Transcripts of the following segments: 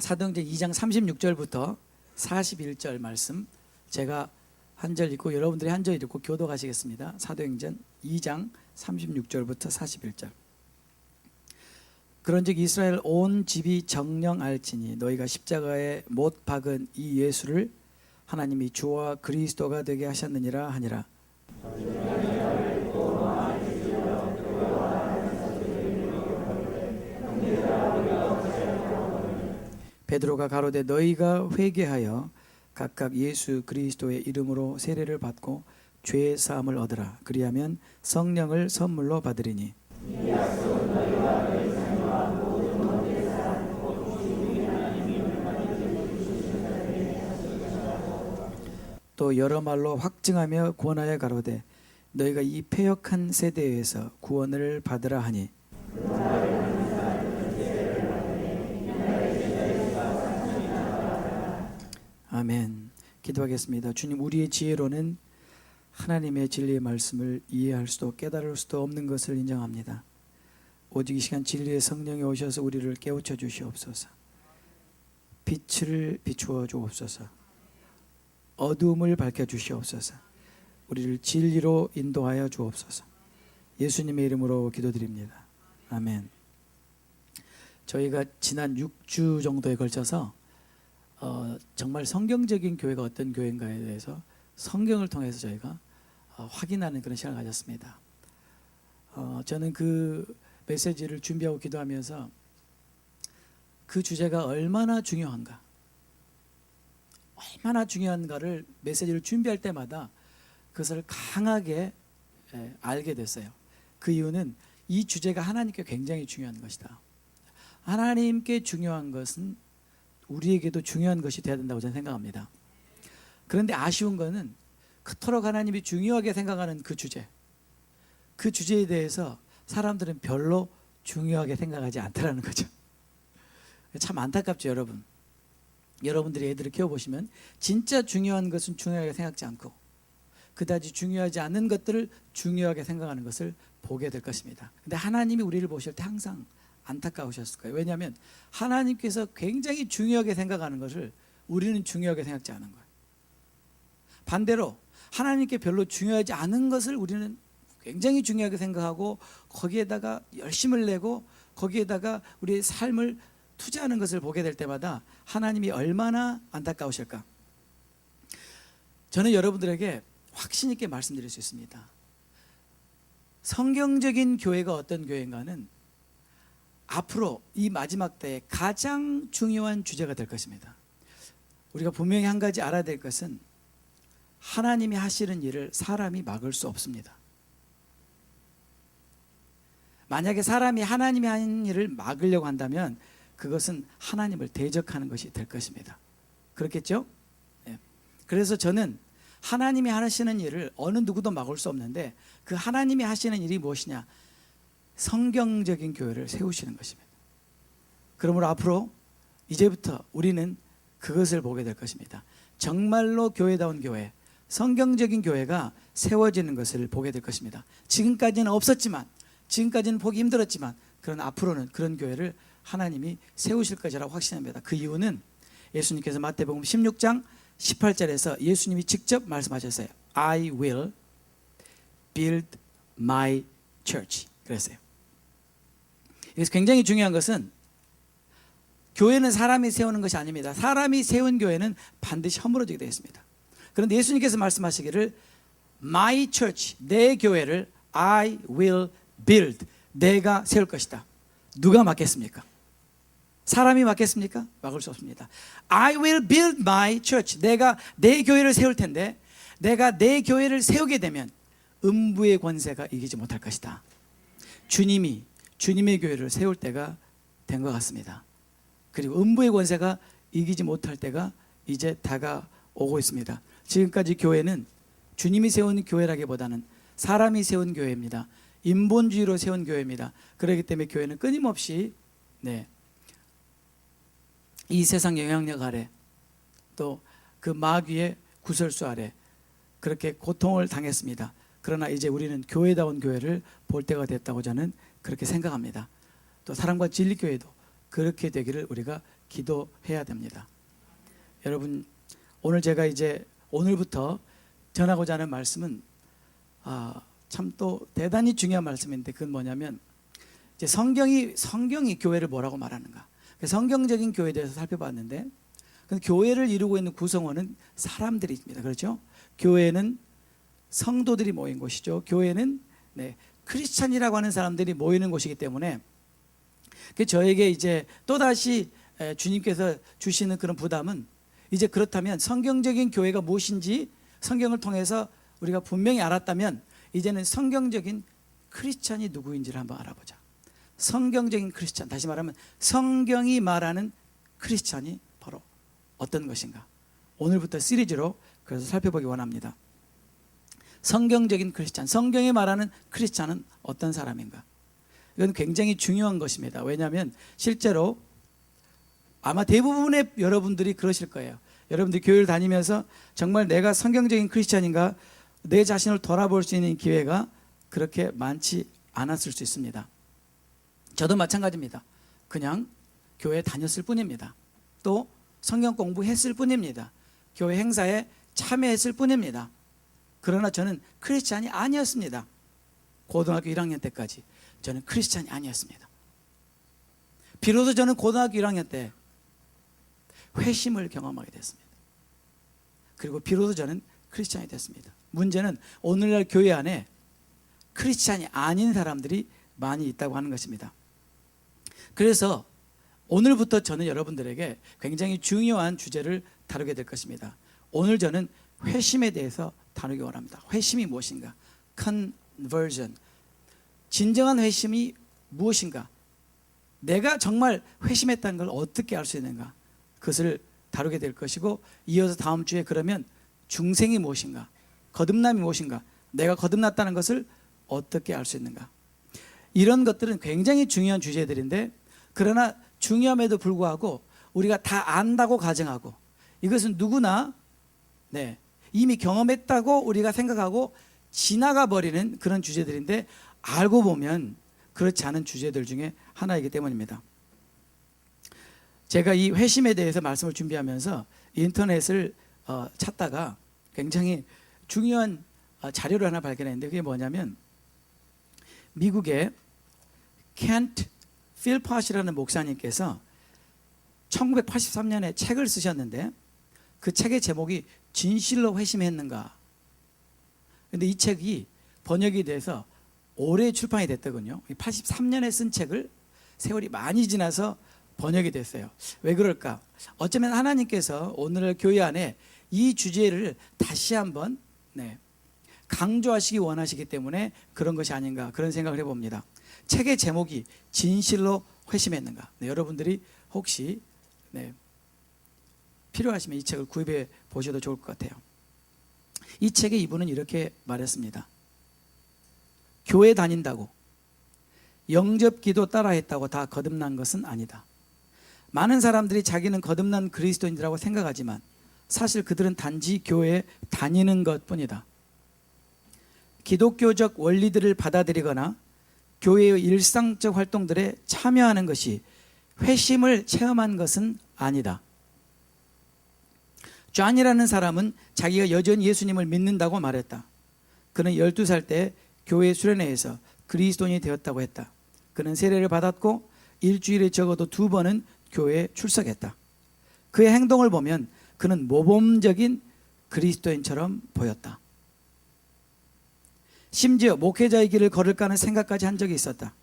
사도행전 2장 36절부터 41절 말씀 제가 한 절 읽고 여러분들이 한 절 읽고 교독하시겠습니다. 사도행전 2장 36절부터 41절. 그런즉 이스라엘 온 집이 정령알지니 너희가 십자가에 못 박은 이 예수를 하나님이 주와 그리스도가 되게 하셨느니라 하니라. 베드로가 가로되 너희가 회개하여 각각 예수 그리스도의 이름으로 세례를 받고 죄 사함을 얻으라. 그리하면 성령을 선물로 받으리니. 또 여러 말로 확증하며 권하여 가로되 너희가 이 패역한 세대에서 구원을 받으라 하니. 아멘. 기도하겠습니다. 주님, 우리의 지혜로는 하나님의 진리의 말씀을 이해할 수도 깨달을 수도 없는 것을 인정합니다. 오직 이 시간 진리의 성령이 오셔서 우리를 깨우쳐 주시옵소서. 빛을 비추어 주옵소서. 어두움을 밝혀 주시옵소서. 우리를 진리로 인도하여 주옵소서. 예수님의 이름으로 기도드립니다. 아멘. 저희가 지난 6주 정도에 걸쳐서 정말 성경적인 교회가 어떤 교회인가에 대해서 성경을 통해서 저희가 확인하는 그런 시간을 가졌습니다. 저는 그 메시지를 준비하고 기도하면서 그 주제가 얼마나 중요한가를 메시지를 준비할 때마다 그것을 강하게 알게 됐어요. 그 이유는 이 주제가 하나님께 굉장히 중요한 것이다. 하나님께 중요한 것은 우리에게도 중요한 것이 되어야 된다고 저는 생각합니다. 그런데 아쉬운 것은 그토록 하나님이 중요하게 생각하는 그 주제에 대해서 사람들은 별로 중요하게 생각하지 않더라는 거죠. 참 안타깝죠, 여러분. 여러분들이 애들을 키워보시면 진짜 중요한 것은 중요하게 생각지 않고 그다지 중요하지 않은 것들을 중요하게 생각하는 것을 보게 될 것입니다. 근데 하나님이 우리를 보실 때 항상 안타까우셨을 거예요. 왜냐하면 하나님께서 굉장히 중요하게 생각하는 것을 우리는 중요하게 생각지 않은 거예요. 반대로 하나님께 별로 중요하지 않은 것을 우리는 굉장히 중요하게 생각하고 거기에다가 열심을 내고 거기에다가 우리의 삶을 투자하는 것을 보게 될 때마다 하나님이 얼마나 안타까우실까. 저는 여러분들에게 확신 있게 말씀드릴 수 있습니다. 성경적인 교회가 어떤 교회인가는 앞으로 이 마지막 때에 가장 중요한 주제가 될 것입니다. 우리가 분명히 한 가지 알아야 될 것은 하나님이 하시는 일을 사람이 막을 수 없습니다. 만약에 사람이 하나님이 하는 일을 막으려고 한다면 그것은 하나님을 대적하는 것이 될 것입니다. 그렇겠죠? 네. 그래서 저는 하나님이 하시는 일을 어느 누구도 막을 수 없는데 그 하나님이 하시는 일이 무엇이냐? 성경적인 교회를 세우시는 것입니다. 그러므로 앞으로 이제부터 우리는 그것을 보게 될 것입니다. 정말로 교회다운 교회, 성경적인 교회가 세워지는 것을 보게 될 것입니다. 지금까지는 없었지만, 지금까지는 보기 힘들었지만 그러나 앞으로는 그런 교회를 하나님이 세우실 것이라고 확신합니다. 그 이유는 예수님께서 마태복음 16장 18절에서 예수님이 직접 말씀하셨어요. I will build my church. 그랬어요. 그래서 굉장히 중요한 것은 교회는 사람이 세우는 것이 아닙니다. 사람이 세운 교회는 반드시 허물어지게 되어 있습니다. 그런데 예수님께서 말씀하시기를 My church, 내 교회를 I will build, 내가 세울 것이다. 누가 맡겠습니까? 사람이 맡겠습니까? 막을 수 없습니다. I will build my church, 내가 내 교회를 세울 텐데 내가 내 교회를 세우게 되면 음부의 권세가 이기지 못할 것이다. 주님의 교회를 세울 때가 된 것 같습니다. 그리고 음부의 권세가 이기지 못할 때가 이제 다가오고 있습니다. 지금까지 교회는 주님이 세운 교회라기보다는 사람이 세운 교회입니다. 인본주의로 세운 교회입니다. 그렇기 때문에 교회는 끊임없이 이 세상 영향력 아래 또 그 마귀의 구설수 아래 그렇게 고통을 당했습니다. 그러나 이제 우리는 교회다운 교회를 볼 때가 됐다고 저는 그렇게 생각합니다. 또 사랑과 진리교회도 그렇게 되기를 우리가 기도해야 됩니다. 여러분, 오늘 제가 이제 오늘부터 전하고자 하는 말씀은 참 또 대단히 중요한 말씀인데, 그건 뭐냐면 이제 성경이 교회를 뭐라고 말하는가, 성경적인 교회에 대해서 살펴봤는데, 교회를 이루고 있는 구성원은 사람들입니다. 그렇죠? 교회는 성도들이 모인 곳이죠. 교회는 크리스찬이라고 하는 사람들이 모이는 곳이기 때문에 저에게 이제 또다시 주님께서 주시는 그런 부담은, 이제 그렇다면 성경적인 교회가 무엇인지 성경을 통해서 우리가 분명히 알았다면, 이제는 성경적인 크리스찬이 누구인지를 한번 알아보자. 성경적인 크리스찬, 다시 말하면 성경이 말하는 크리스찬이 바로 어떤 것인가, 오늘부터 시리즈로 그래서 살펴보기 원합니다. 성경적인 크리스찬, 성경이 말하는 크리스찬은 어떤 사람인가? 이건 굉장히 중요한 것입니다. 왜냐하면 실제로 아마 대부분의 여러분들이 그러실 거예요. 여러분들이 교회를 다니면서 정말 내가 성경적인 크리스찬인가, 내 자신을 돌아볼 수 있는 기회가 그렇게 많지 않았을 수 있습니다. 저도 마찬가지입니다. 그냥 교회 다녔을 뿐입니다. 또 성경 공부했을 뿐입니다. 교회 행사에 참여했을 뿐입니다. 그러나 저는 크리스찬이 아니었습니다. 고등학교 1학년 때까지 저는 크리스찬이 아니었습니다. 비로소 저는 고등학교 1학년 때 회심을 경험하게 됐습니다. 그리고 비로소 저는 크리스찬이 됐습니다. 문제는 오늘날 교회 안에 크리스찬이 아닌 사람들이 많이 있다고 하는 것입니다. 그래서 오늘부터 저는 여러분들에게 굉장히 중요한 주제를 다루게 될 것입니다. 오늘 저는 회심에 대해서 다루기 원합니다. 회심이 무엇인가? Conversion. 진정한 회심이 무엇인가? 내가 정말 회심했다는 걸 어떻게 알 수 있는가? 그것을 다루게 될 것이고, 이어서 다음 주에 그러면 중생이 무엇인가? 거듭남이 무엇인가? 내가 거듭났다는 것을 어떻게 알 수 있는가? 이런 것들은 굉장히 중요한 주제들인데, 그러나 중요함에도 불구하고 우리가 다 안다고 가정하고, 이것은 누구나 이미 경험했다고 우리가 생각하고 지나가 버리는 그런 주제들인데, 알고 보면 그렇지 않은 주제들 중에 하나이기 때문입니다. 제가 이 회심에 대해서 말씀을 준비하면서 인터넷을 찾다가 굉장히 중요한 자료를 하나 발견했는데, 그게 뭐냐면 미국의 켄트 필팟이라는 목사님께서 1983년에 책을 쓰셨는데, 그 책의 제목이 진실로 회심했는가. 근데 이 책이 번역이 돼서 올해 출판이 됐더군요. 83년에 쓴 책을 세월이 많이 지나서 번역이 됐어요. 왜 그럴까? 어쩌면 하나님께서 오늘 교회 안에 이 주제를 다시 한번 강조하시기 원하시기 때문에 그런 것이 아닌가, 그런 생각을 해봅니다. 책의 제목이 진실로 회심했는가. 여러분들이 혹시 필요하시면 이 책을 구입해 보셔도 좋을 것 같아요. 이 책의 이분은 이렇게 말했습니다. 교회 다닌다고, 영접 기도 따라했다고 다 거듭난 것은 아니다. 많은 사람들이 자기는 거듭난 그리스도인이라고 생각하지만 사실 그들은 단지 교회에 다니는 것뿐이다. 기독교적 원리들을 받아들이거나 교회의 일상적 활동들에 참여하는 것이 회심을 체험한 것은 아니다. 존이라는 사람은 자기가 여전히 예수님을 믿는다고 말했다. 그는 12살 때 교회 수련회에서 그리스도인이 되었다고 했다. 그는 세례를 받았고 일주일에 적어도 2번은 교회에 출석했다. 그의 행동을 보면 그는 모범적인 그리스도인처럼 보였다. 심지어 목회자의 길을 걸을까 하는 생각까지 한 적이 있었다.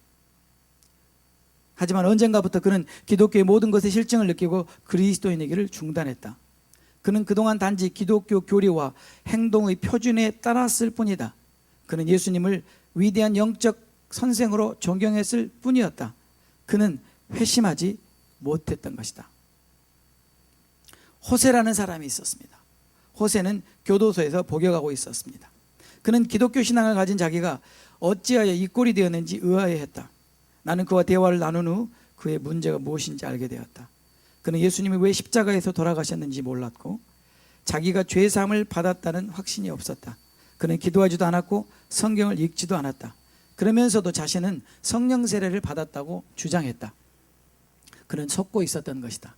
하지만 언젠가부터 그는 기독교의 모든 것에 실증을 느끼고 그리스도인의 길을 중단했다. 그는 그동안 단지 기독교 교리와 행동의 표준에 따랐을 뿐이다. 그는 예수님을 위대한 영적 선생으로 존경했을 뿐이었다. 그는 회심하지 못했던 것이다. 호세라는 사람이 있었습니다. 호세는 교도소에서 복역하고 있었습니다. 그는 기독교 신앙을 가진 자기가 어찌하여 이 꼴이 되었는지 의아해했다. 나는 그와 대화를 나눈 후 그의 문제가 무엇인지 알게 되었다. 그는 예수님이 왜 십자가에서 돌아가셨는지 몰랐고 자기가 죄사함을 받았다는 확신이 없었다. 그는 기도하지도 않았고 성경을 읽지도 않았다. 그러면서도 자신은 성령 세례를 받았다고 주장했다. 그는 속고 있었던 것이다.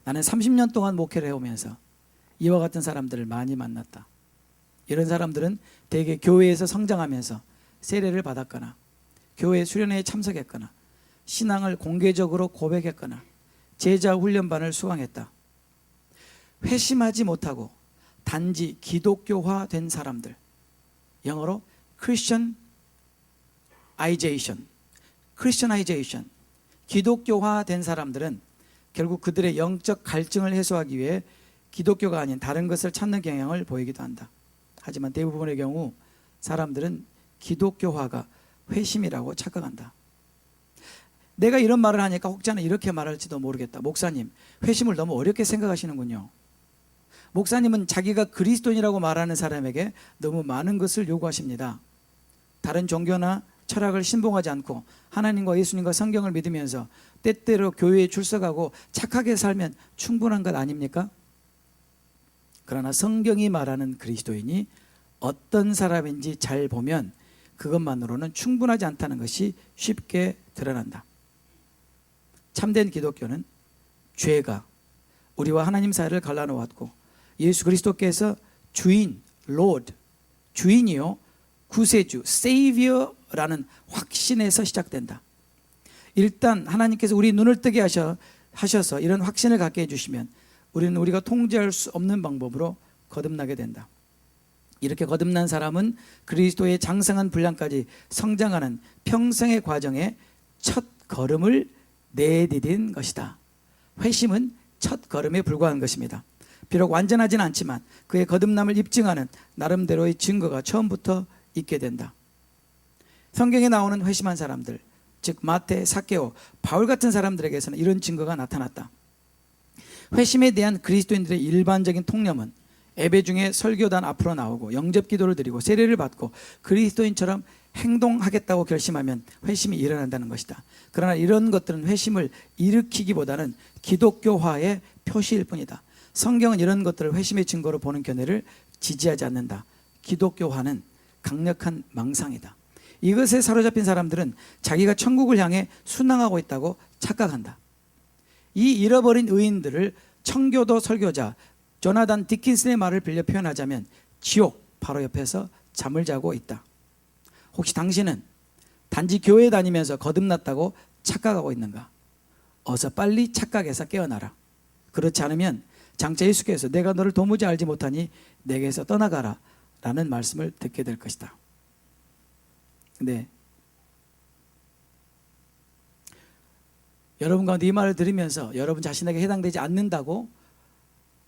나는 30년 동안 목회를 해오면서 이와 같은 사람들을 많이 만났다. 이런 사람들은 대개 교회에서 성장하면서 세례를 받았거나 교회 수련회에 참석했거나 신앙을 공개적으로 고백했거나 제자 훈련반을 수강했다. 회심하지 못하고 단지 기독교화된 사람들, 영어로 Christianization, 기독교화된 사람들은 결국 그들의 영적 갈증을 해소하기 위해 기독교가 아닌 다른 것을 찾는 경향을 보이기도 한다. 하지만 대부분의 경우 사람들은 기독교화가 회심이라고 착각한다. 내가 이런 말을 하니까 혹자는 이렇게 말할지도 모르겠다. 목사님, 회심을 너무 어렵게 생각하시는군요. 목사님은 자기가 그리스도인이라고 말하는 사람에게 너무 많은 것을 요구하십니다. 다른 종교나 철학을 신봉하지 않고 하나님과 예수님과 성경을 믿으면서 때때로 교회에 출석하고 착하게 살면 충분한 것 아닙니까? 그러나 성경이 말하는 그리스도인이 어떤 사람인지 잘 보면 그것만으로는 충분하지 않다는 것이 쉽게 드러난다. 참된 기독교는 죄가 우리와 하나님 사이를 갈라놓았고 예수 그리스도께서 주인, Lord, 주인이요 구세주, Savior라는 확신에서 시작된다. 일단 하나님께서 우리 눈을 뜨게 하셔서 이런 확신을 갖게 해주시면 우리는 우리가 통제할 수 없는 방법으로 거듭나게 된다. 이렇게 거듭난 사람은 그리스도의 장성한 분량까지 성장하는 평생의 과정에 첫 걸음을 내디딘 것이다. 회심은 첫 걸음에 불과한 것입니다. 비록 완전하진 않지만 그의 거듭남을 입증하는 나름대로의 증거가 처음부터 있게 된다. 성경에 나오는 회심한 사람들, 즉 마태, 삭개오, 바울 같은 사람들에게서는 이런 증거가 나타났다. 회심에 대한 그리스도인들의 일반적인 통념은 예배 중에 설교단 앞으로 나오고 영접 기도를 드리고 세례를 받고 그리스도인처럼 행동하겠다고 결심하면 회심이 일어난다는 것이다. 그러나 이런 것들은 회심을 일으키기보다는 기독교화의 표시일 뿐이다. 성경은 이런 것들을 회심의 증거로 보는 견해를 지지하지 않는다. 기독교화는 강력한 망상이다. 이것에 사로잡힌 사람들은 자기가 천국을 향해 순항하고 있다고 착각한다. 이 잃어버린 의인들을 청교도 설교자 조나단 디킨슨의 말을 빌려 표현하자면 지옥 바로 옆에서 잠을 자고 있다. 혹시 당신은 단지 교회 다니면서 거듭났다고 착각하고 있는가? 어서 빨리 착각해서 깨어나라. 그렇지 않으면 장차 예수께서 내가 너를 도무지 알지 못하니 내게서 떠나가라 라는 말씀을 듣게 될 것이다. 네. 여러분 가운데 이 말을 들으면서 여러분 자신에게 해당되지 않는다고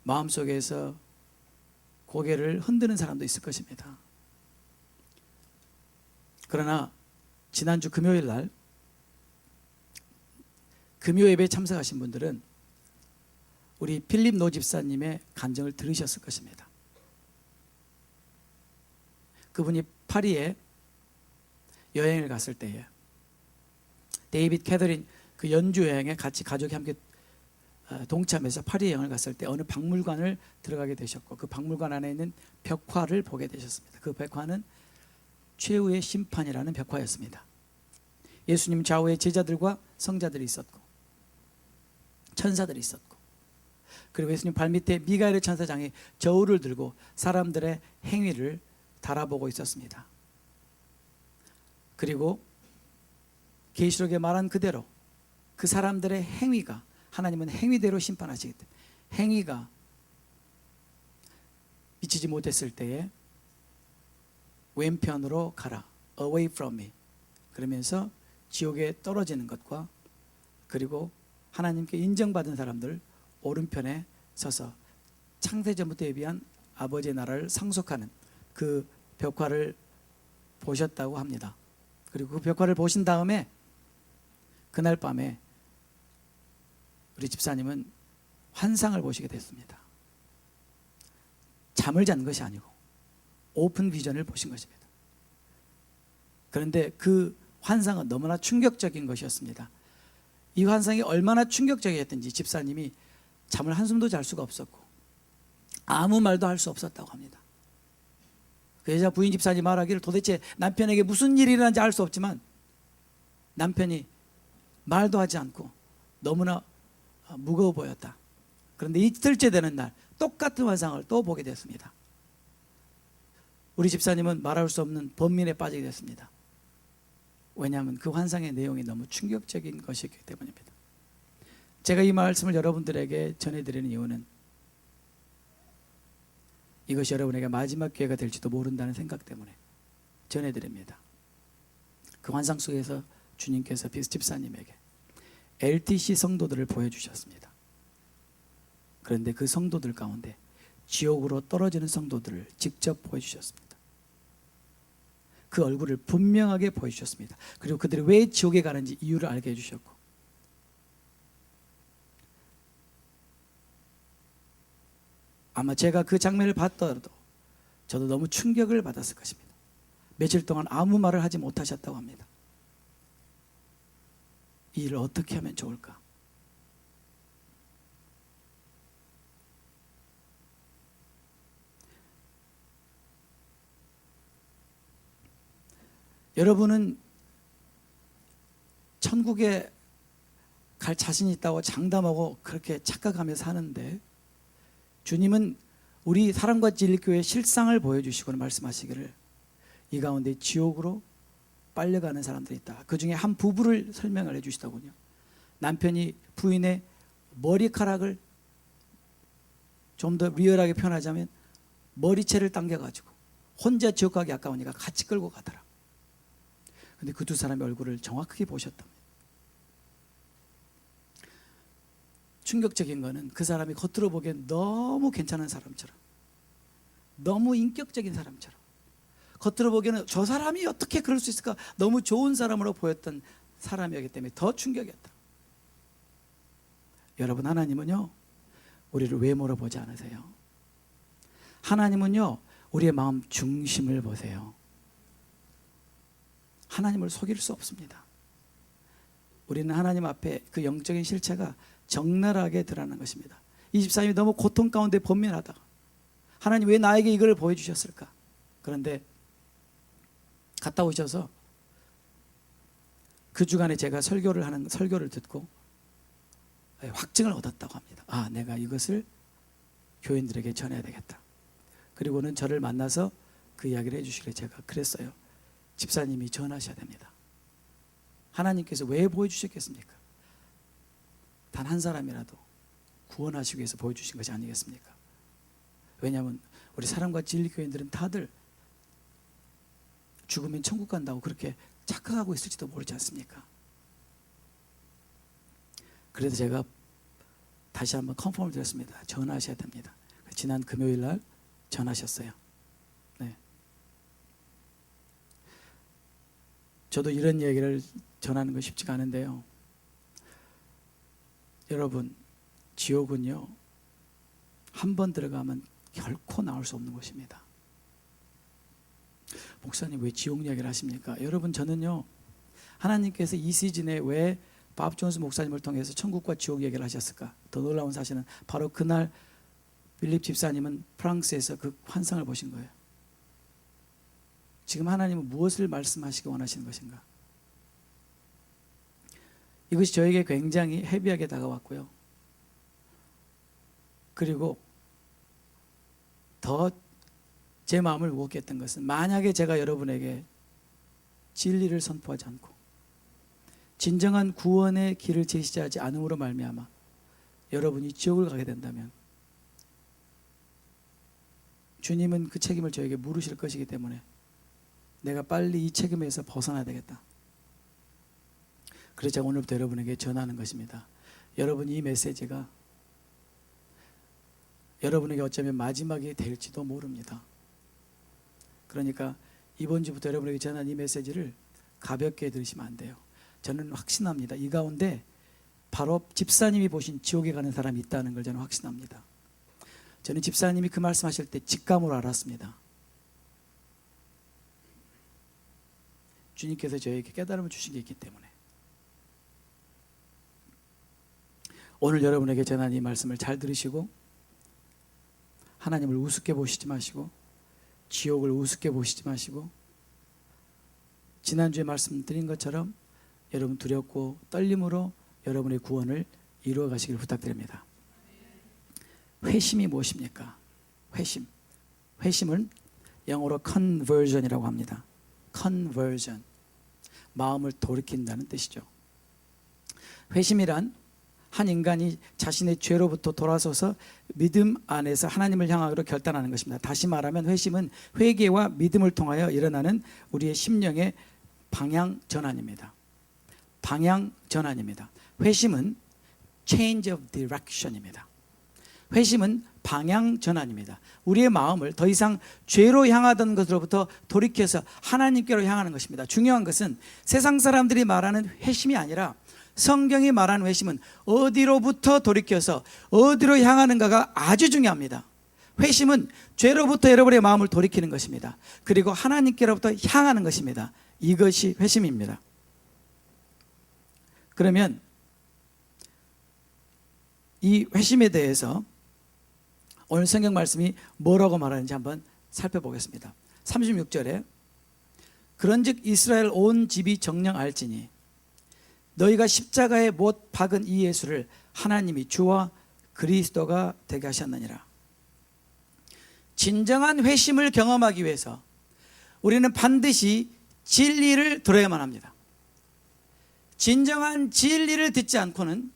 마음속에서 고개를 흔드는 사람도 있을 것입니다. 그러나 지난주 금요일 날 금요 예배에 참석하신 분들은 우리 필립 노 집사님의 간증을 들으셨을 것입니다. 그분이 파리에 여행을 갔을 때에 데이빗 캐더린 그 연주 여행에 같이 가족이 함께 동참해서 파리 여행을 갔을 때 어느 박물관을 들어가게 되셨고 그 박물관 안에 있는 벽화를 보게 되셨습니다. 그 벽화는 최후의 심판이라는 벽화였습니다. 예수님 좌우에 제자들과 성자들이 있었고 천사들이 있었고 그리고 예수님 발밑에 미가엘의 천사장이 저울을 들고 사람들의 행위를 달아보고 있었습니다. 그리고 계시록에 말한 그대로 그 사람들의 행위가 하나님은 행위대로 심판하시기 때문에 행위가 미치지 못했을 때에 왼편으로 가라, away from me 그러면서 지옥에 떨어지는 것과 그리고 하나님께 인정받은 사람들 오른편에 서서 창세전부터 예비한 아버지의 나라를 상속하는 그 벽화를 보셨다고 합니다. 그리고 그 벽화를 보신 다음에 그날 밤에 우리 집사님은 환상을 보시게 됐습니다. 잠을 잔 것이 아니고 오픈 비전을 보신 것입니다. 그런데 그 환상은 너무나 충격적인 것이었습니다. 이 환상이 얼마나 충격적이었든지 집사님이 잠을 한숨도 잘 수가 없었고 아무 말도 할 수 없었다고 합니다. 그 여자 부인 집사님 말하기를 도대체 남편에게 무슨 일이 일어난지 알 수 없지만 남편이 말도 하지 않고 너무나 무거워 보였다. 그런데 이틀째 되는 날 똑같은 환상을 또 보게 됐습니다. 우리 집사님은 말할 수 없는 번민에 빠지게 됐습니다. 왜냐하면 그 환상의 내용이 너무 충격적인 것이기 때문입니다. 제가 이 말씀을 여러분들에게 전해드리는 이유는 이것이 여러분에게 마지막 기회가 될지도 모른다는 생각 때문에 전해드립니다. 그 환상 속에서 주님께서 집사님에게 LTC 성도들을 보여주셨습니다. 그런데 그 성도들 가운데 지옥으로 떨어지는 성도들을 직접 보여주셨습니다. 그 얼굴을 분명하게 보여주셨습니다. 그리고 그들이 왜 지옥에 가는지 이유를 알게 해주셨고, 아마 제가 그 장면을 봤더라도 저도 너무 충격을 받았을 것입니다. 며칠 동안 아무 말을 하지 못하셨다고 합니다. 이 일을 어떻게 하면 좋을까? 여러분은 천국에 갈 자신이 있다고 장담하고 그렇게 착각하며 사는데, 주님은 우리 사랑과 진리교회의 실상을 보여주시고는 말씀하시기를 이 가운데 지옥으로 빨려가는 사람들이 있다. 그 중에 한 부부를 설명을 해주시더군요. 남편이 부인의 머리카락을 좀 더 리얼하게 표현하자면 머리채를 당겨가지고 혼자 지옥 가기 아까우니까 같이 끌고 가더라. 근데 그 두 사람의 얼굴을 정확하게 보셨답니다. 충격적인 거는 그 사람이 겉으로 보기엔 너무 괜찮은 사람처럼, 너무 인격적인 사람처럼, 겉으로 보기에는 저 사람이 어떻게 그럴 수 있을까, 너무 좋은 사람으로 보였던 사람이었기 때문에 더 충격이었다. 여러분, 하나님은요 우리를 외모로 보지 않으세요. 하나님은요 우리의 마음 중심을 보세요. 하나님을 속일 수 없습니다. 우리는 하나님 앞에 그 영적인 실체가 적나라하게 드러나는 것입니다. 24년이 너무 고통 가운데 번민하다가 하나님 왜 나에게 이걸 보여주셨을까? 그런데 갔다 오셔서 그 주간에 제가 설교를 듣고 확증을 얻었다고 합니다. 아, 내가 이것을 교인들에게 전해야 되겠다. 그리고는 저를 만나서 그 이야기를 해주시길래 제가 그랬어요. 집사님이 전하셔야 됩니다. 하나님께서 왜 보여주셨겠습니까? 단 한 사람이라도 구원하시기 위해서 보여주신 것이 아니겠습니까? 왜냐하면 우리 사랑과 진리 교인들은 다들 죽으면 천국 간다고 그렇게 착각하고 있을지도 모르지 않습니까? 그래서 제가 다시 한번 컨펌을 드렸습니다. 전하셔야 됩니다. 지난 금요일 날 전하셨어요. 네. 저도 이런 얘기를 전하는 거 쉽지가 않은데요. 여러분, 지옥은요 한 번 들어가면 결코 나올 수 없는 곳입니다. 목사님 왜 지옥 이야기를 하십니까? 여러분, 저는요 하나님께서 이 시즌에 왜 밥 존스 목사님을 통해서 천국과 지옥 얘기를 하셨을까? 더 놀라운 사실은 바로 그날 빌립 집사님은 프랑스에서 그 환상을 보신 거예요. 지금 하나님은 무엇을 말씀하시기 원하시는 것인가? 이것이 저에게 굉장히 헤비하게 다가왔고요. 그리고 더 제 마음을 무겁게 했던 것은, 만약에 제가 여러분에게 진리를 선포하지 않고 진정한 구원의 길을 제시하지 않음으로 말미암아 여러분이 지옥을 가게 된다면 주님은 그 책임을 저에게 물으실 것이기 때문에 내가 빨리 이 책임에서 벗어나야 되겠다. 그래서 제가 오늘부터 여러분에게 전하는 것입니다. 여러분, 이 메시지가 여러분에게 어쩌면 마지막이 될지도 모릅니다. 그러니까 이번 주부터 여러분에게 전한 이 메시지를 가볍게 들으시면 안 돼요. 저는 확신합니다. 이 가운데 바로 집사님이 보신 지옥에 가는 사람이 있다는 걸 저는 확신합니다. 저는 집사님이 그 말씀하실 때 직감으로 알았습니다. 주님께서 저에게 깨달음을 주신 게 있기 때문에. 오늘 여러분에게 전한 이 말씀을 잘 들으시고 하나님을 우습게 보시지 마시고 지옥을 우습게 보시지 마시고 지난주에 말씀드린 것처럼 여러분 두렵고 떨림으로 여러분의 구원을 이루어 가시길 부탁드립니다. 회심이 무엇입니까? 회심은 영어로 conversion이라고 합니다. conversion, 마음을 돌이킨다는 뜻이죠. 회심이란 한 인간이 자신의 죄로부터 돌아서서 믿음 안에서 하나님을 향하기로 결단하는 것입니다. 다시 말하면 회심은 회개와 믿음을 통하여 일어나는 우리의 심령의 방향 전환입니다. 방향 전환입니다. 회심은 change of direction입니다. 회심은 방향 전환입니다. 우리의 마음을 더 이상 죄로 향하던 것으로부터 돌이켜서 하나님께로 향하는 것입니다. 중요한 것은 세상 사람들이 말하는 회심이 아니라 성경이 말하는 회심은 어디로부터 돌이켜서 어디로 향하는가가 아주 중요합니다. 회심은 죄로부터 여러분의 마음을 돌이키는 것입니다. 그리고 하나님께로부터 향하는 것입니다. 이것이 회심입니다. 그러면 이 회심에 대해서 오늘 성경 말씀이 뭐라고 말하는지 한번 살펴보겠습니다. 36절에 그런즉 이스라엘 온 집이 정녕 알지니 너희가 십자가에 못 박은 이 예수를 하나님이 주와 그리스도가 되게 하셨느니라. 진정한 회심을 경험하기 위해서 우리는 반드시 진리를 들어야만 합니다. 진정한 진리를 듣지 않고는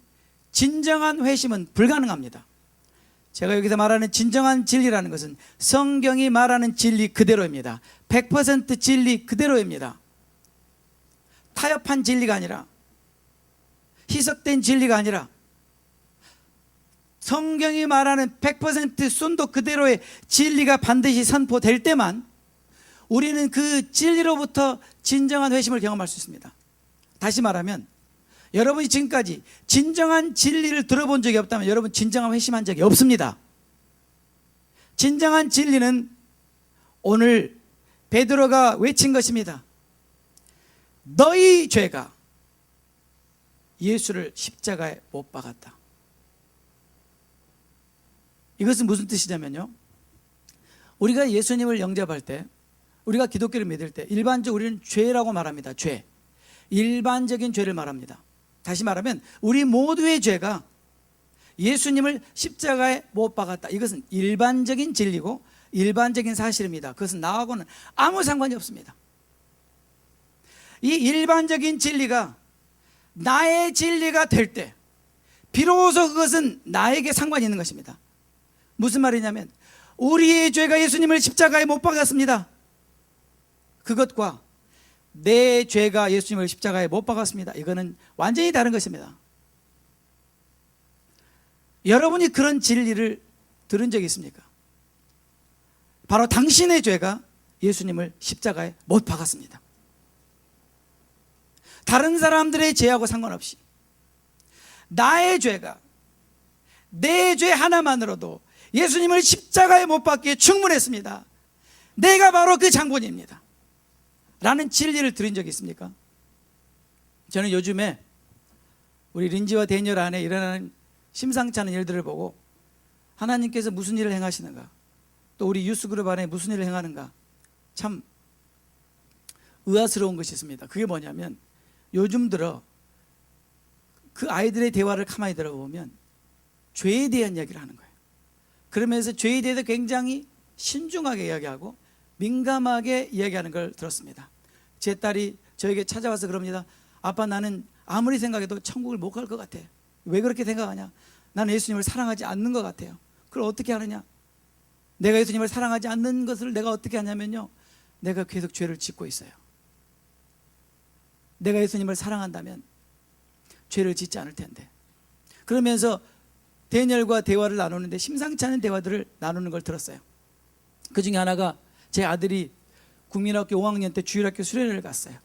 진정한 회심은 불가능합니다. 제가 여기서 말하는 진정한 진리라는 것은 성경이 말하는 진리 그대로입니다. 100% 진리 그대로입니다. 타협한 진리가 아니라, 희석된 진리가 아니라 성경이 말하는 100% 순도 그대로의 진리가 반드시 선포될 때만 우리는 그 진리로부터 진정한 회심을 경험할 수 있습니다. 다시 말하면 여러분이 지금까지 진정한 진리를 들어본 적이 없다면 여러분 진정한 회심한 적이 없습니다. 진정한 진리는 오늘 베드로가 외친 것입니다. 너희 죄가 예수를 십자가에 못 박았다. 이것은 무슨 뜻이냐면요, 우리가 예수님을 영접할 때, 우리가 기독교를 믿을 때 일반적으로 우리는 죄라고 말합니다. 죄, 일반적인 죄를 말합니다. 다시 말하면 우리 모두의 죄가 예수님을 십자가에 못 박았다. 이것은 일반적인 진리고 일반적인 사실입니다. 그것은 나하고는 아무 상관이 없습니다. 이 일반적인 진리가 나의 진리가 될 때 비로소 그것은 나에게 상관이 있는 것입니다. 무슨 말이냐면 우리의 죄가 예수님을 십자가에 못 박았습니다. 그것과 내 죄가 예수님을 십자가에 못 박았습니다. 이거는 완전히 다른 것입니다. 여러분이 그런 진리를 들은 적이 있습니까? 바로 당신의 죄가 예수님을 십자가에 못 박았습니다. 다른 사람들의 죄하고 상관없이 나의 죄가, 내 죄 하나만으로도 예수님을 십자가에 못 박기에 충분했습니다. 내가 바로 그 장본입니다 라는 진리를 들은 적이 있습니까? 저는 요즘에 우리 린지와 데니엘 안에 일어나는 심상치 않은 일들을 보고 하나님께서 무슨 일을 행하시는가, 또 우리 유스그룹 안에 무슨 일을 행하는가 참 의아스러운 것이 있습니다. 그게 뭐냐면 요즘 들어 그 아이들의 대화를 가만히 들어보면 죄에 대한 이야기를 하는 거예요. 그러면서 죄에 대해서 굉장히 신중하게 이야기하고 민감하게 이야기하는 걸 들었습니다. 제 딸이 저에게 찾아와서 그럽니다. 아빠, 나는 아무리 생각해도 천국을 못 갈 것 같아. 왜 그렇게 생각하냐? 나는 예수님을 사랑하지 않는 것 같아요. 그걸 어떻게 하느냐? 내가 예수님을 사랑하지 않는 것을 내가 어떻게 하냐면요, 내가 계속 죄를 짓고 있어요. 내가 예수님을 사랑한다면 죄를 짓지 않을 텐데. 그러면서 데니엘과 대화를 나누는데 심상치 않은 대화들을 나누는 걸 들었어요. 그 중에 하나가 제 아들이 국민학교 5학년 때 주일학교 수련회를 갔어요.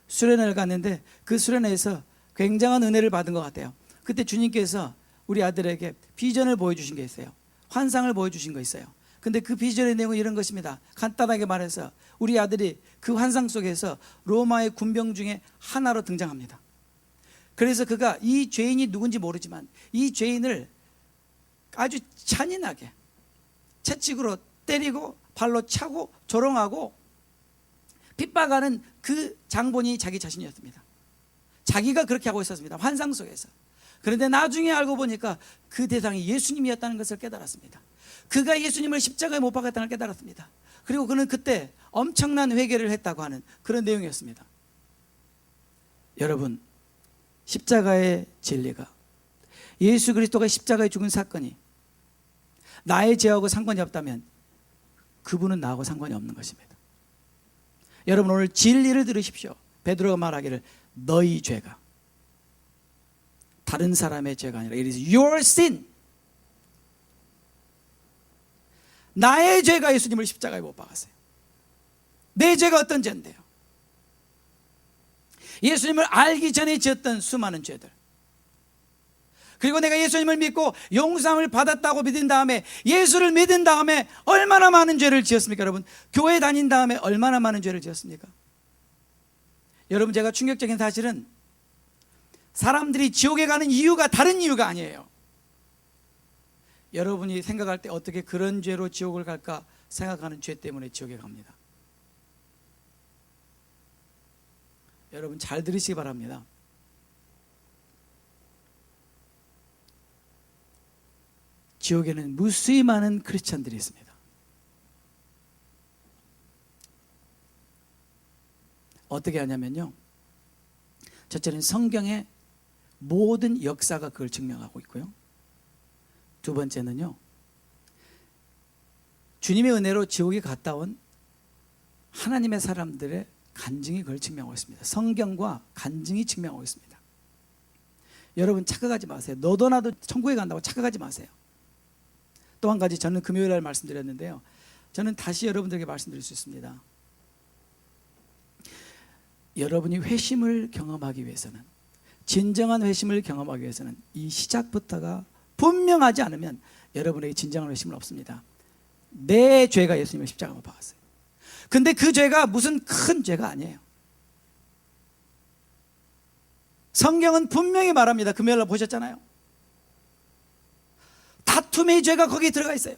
수련회를 갔는데 그 수련회에서 굉장한 은혜를 받은 것 같아요. 그때 주님께서 우리 아들에게 비전을 보여주신 게 있어요. 환상을 보여주신 거 있어요. 근데 그 비전의 내용은 이런 것입니다. 간단하게 말해서 우리 아들이 그 환상 속에서 로마의 군병 중에 하나로 등장합니다. 그래서 그가 이 죄인이 누군지 모르지만 이 죄인을 아주 잔인하게 채찍으로 때리고 발로 차고 조롱하고 핍박하는 그 장본이 자기 자신이었습니다. 자기가 그렇게 하고 있었습니다. 환상 속에서. 그런데 나중에 알고 보니까 그 대상이 예수님이었다는 것을 깨달았습니다. 그가 예수님을 십자가에 못 박았다는 걸 깨달았습니다. 그리고 그는 그때 엄청난 회개를 했다고 하는 그런 내용이었습니다. 여러분, 십자가의 진리가, 예수 그리스도가 십자가에 죽은 사건이 나의 죄하고 상관이 없다면 그분은 나하고 상관이 없는 것입니다. 여러분, 오늘 진리를 들으십시오. 베드로가 말하기를 너희 죄가 다른 사람의 죄가 아니라 it is your sin. 나의 죄가 예수님을 십자가에 못 박았어요. 내 죄가 어떤 죄인데요? 예수님을 알기 전에 지었던 수많은 죄들, 그리고 내가 예수님을 믿고 용서함을 받았다고 믿은 다음에, 예수를 믿은 다음에 얼마나 많은 죄를 지었습니까? 여러분, 교회 다닌 다음에 얼마나 많은 죄를 지었습니까? 여러분, 제가 충격적인 사실은 사람들이 지옥에 가는 이유가 다른 이유가 아니에요. 여러분이 생각할 때 어떻게 그런 죄로 지옥을 갈까 생각하는 죄 때문에 지옥에 갑니다. 여러분, 잘 들으시기 바랍니다. 지옥에는 무수히 많은 크리스찬들이 있습니다. 어떻게 하냐면요, 첫째는 성경의 모든 역사가 그걸 증명하고 있고요, 두 번째는요, 주님의 은혜로 지옥에 갔다 온 하나님의 사람들의 간증이 그걸 증명하고 있습니다. 성경과 간증이 증명하고 있습니다. 여러분, 착각하지 마세요. 너도 나도 천국에 간다고 착각하지 마세요. 또 한 가지, 저는 금요일 날 말씀드렸는데요, 저는 다시 여러분들에게 말씀드릴 수 있습니다. 여러분이 회심을 경험하기 위해서는, 진정한 회심을 경험하기 위해서는 이 시작부터가 분명하지 않으면 여러분에게 진정한 회심은 없습니다. 내 죄가 예수님을 십자가에 못 박았어요. 근데 그 죄가 무슨 큰 죄가 아니에요. 성경은 분명히 말합니다. 금요일 날 보셨잖아요. 다툼의 죄가 거기에 들어가 있어요.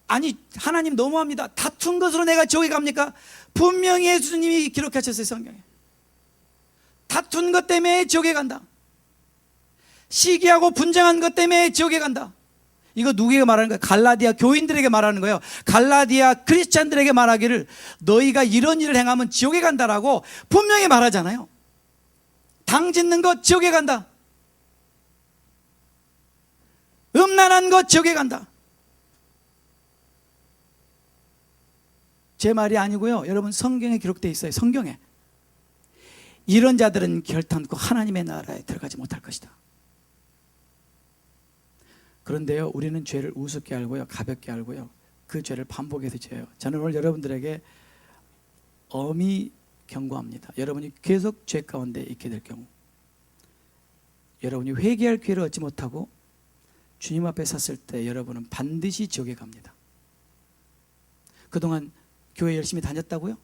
아니, 하나님 너무합니다. 다툰 것으로 내가 지옥에 갑니까? 분명히 예수님이 기록하셨어요, 성경에. 다툰 것 때문에 지옥에 간다. 시기하고 분쟁한 것 때문에 지옥에 간다. 이거 누구에게 말하는 거예요? 갈라디아 교인들에게 말하는 거예요. 갈라디아 크리스찬들에게 말하기를 너희가 이런 일을 행하면 지옥에 간다라고 분명히 말하잖아요. 당 짓는 것 지옥에 간다. 음란한 것 지옥에 간다. 제 말이 아니고요, 여러분, 성경에 기록되어 있어요. 성경에. 이런 자들은 결탄코 하나님의 나라에 들어가지 못할 것이다. 그런데요, 우리는 죄를 우습게 알고요, 가볍게 알고요, 그 죄를 반복해서 지어요. 저는 오늘 여러분들에게 엄히 경고합니다. 여러분이 계속 죄 가운데 있게 될 경우, 여러분이 회개할 기회를 얻지 못하고 주님 앞에 섰을 때 여러분은 반드시 지옥에 갑니다. 그동안 교회 열심히 다녔다고요?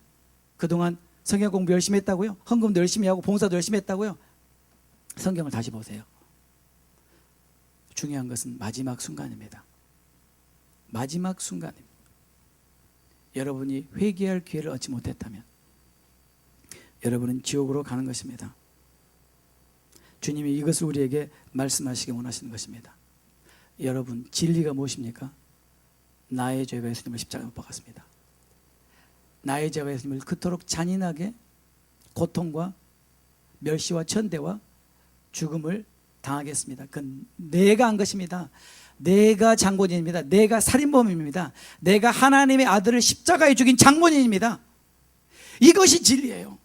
그동안 성경 공부 열심히 했다고요? 헌금도 열심히 하고 봉사도 열심히 했다고요? 성경을 다시 보세요. 중요한 것은 마지막 순간입니다. 마지막 순간입니다. 여러분이 회개할 기회를 얻지 못했다면 여러분은 지옥으로 가는 것입니다. 주님이 이것을 우리에게 말씀하시기 원하시는 것입니다. 여러분, 진리가 무엇입니까? 나의 죄가 예수님을 십자가에 못 박았습니다. 나의 죄가 예수님을 그토록 잔인하게 고통과 멸시와 천대와 죽음을 당하겠습니다. 그건 내가 한 것입니다. 내가 장본인입니다. 내가 살인범입니다. 내가 하나님의 아들을 십자가에 죽인 장본인입니다. 이것이 진리예요.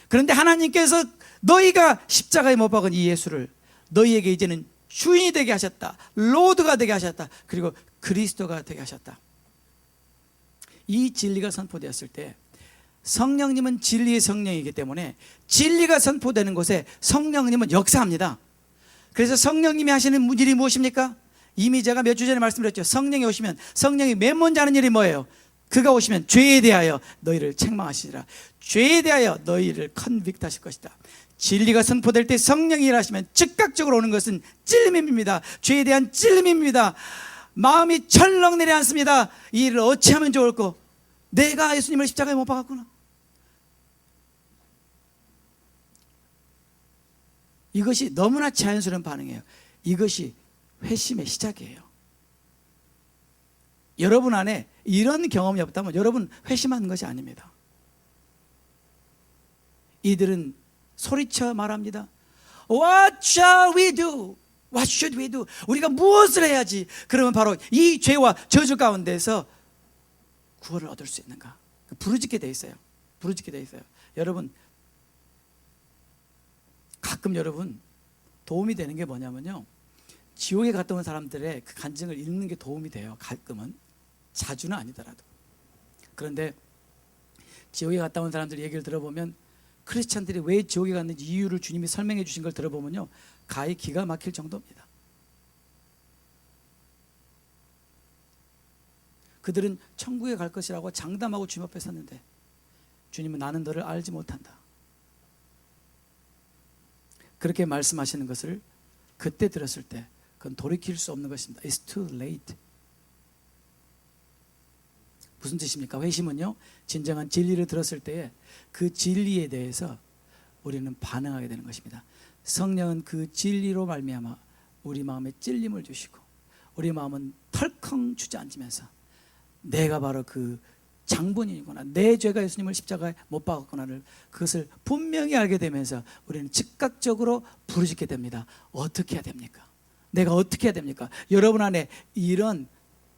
그런데 하나님께서 너희가 십자가에 못 박은 이 예수를 너희에게 이제는 주인이 되게 하셨다. 로드가 되게 하셨다. 그리고 그리스도가 되게 하셨다. 이 진리가 선포되었을 때, 성령님은 진리의 성령이기 때문에 진리가 선포되는 곳에 성령님은 역사합니다. 그래서 성령님이 하시는 일이 무엇입니까? 이미 제가 몇 주 전에 말씀드렸죠. 성령이 오시면 성령이 맨 먼저 하는 일이 뭐예요? 그가 오시면 죄에 대하여 너희를 책망하시리라. 죄에 대하여 너희를 컨빅트 하실 것이다. 진리가 선포될 때 성령이 일하시면 즉각적으로 오는 것은 찔림입니다. 죄에 대한 찔림입니다. 마음이 철렁 내려앉습니다. 이 일을 어찌하면 좋을까? 내가 예수님을 십자가에 못 박았구나. 이것이 너무나 자연스러운 반응이에요. 이것이 회심의 시작이에요. 여러분 안에 이런 경험이 없다면 여러분 회심하는 것이 아닙니다. 이들은 소리쳐 말합니다. What shall we do? What should we do? 우리가 무엇을 해야지? 그러면 바로 이 죄와 저주 가운데서 구원을 얻을 수 있는가? 부르짖게 돼 있어요. 부르짖게 돼 있어요. 여러분, 가끔 여러분 도움이 되는 게 뭐냐면요, 지옥에 갔다 온 사람들의 그 간증을 읽는 게 도움이 돼요. 가끔은. 자주는 아니더라도. 그런데 지옥에 갔다 온 사람들 얘기를 들어보면 크리스찬들이 왜 지옥에 갔는지 이유를 주님이 설명해 주신 걸 들어보면요, 가히 기가 막힐 정도입니다. 그들은 천국에 갈 것이라고 장담하고 주님 앞에 섰는데 주님은 나는 너를 알지 못한다. 그렇게 말씀하시는 것을 그때 들었을 때 그건 돌이킬 수 없는 것입니다. It's too late. 무슨 뜻입니까? 회심은요, 진정한 진리를 들었을 때에 그 진리에 대해서 우리는 반응하게 되는 것입니다. 성령은 그 진리로 말미암아 우리 마음에 찔림을 주시고 우리 마음은 털컹 주저앉으면서 내가 바로 그 장본인이구나, 내 죄가 예수님을 십자가에 못 박았구나를 그것을 분명히 알게 되면서 우리는 즉각적으로 부르짖게 됩니다. 어떻게 해야 됩니까? 내가 어떻게 해야 됩니까? 여러분 안에 이런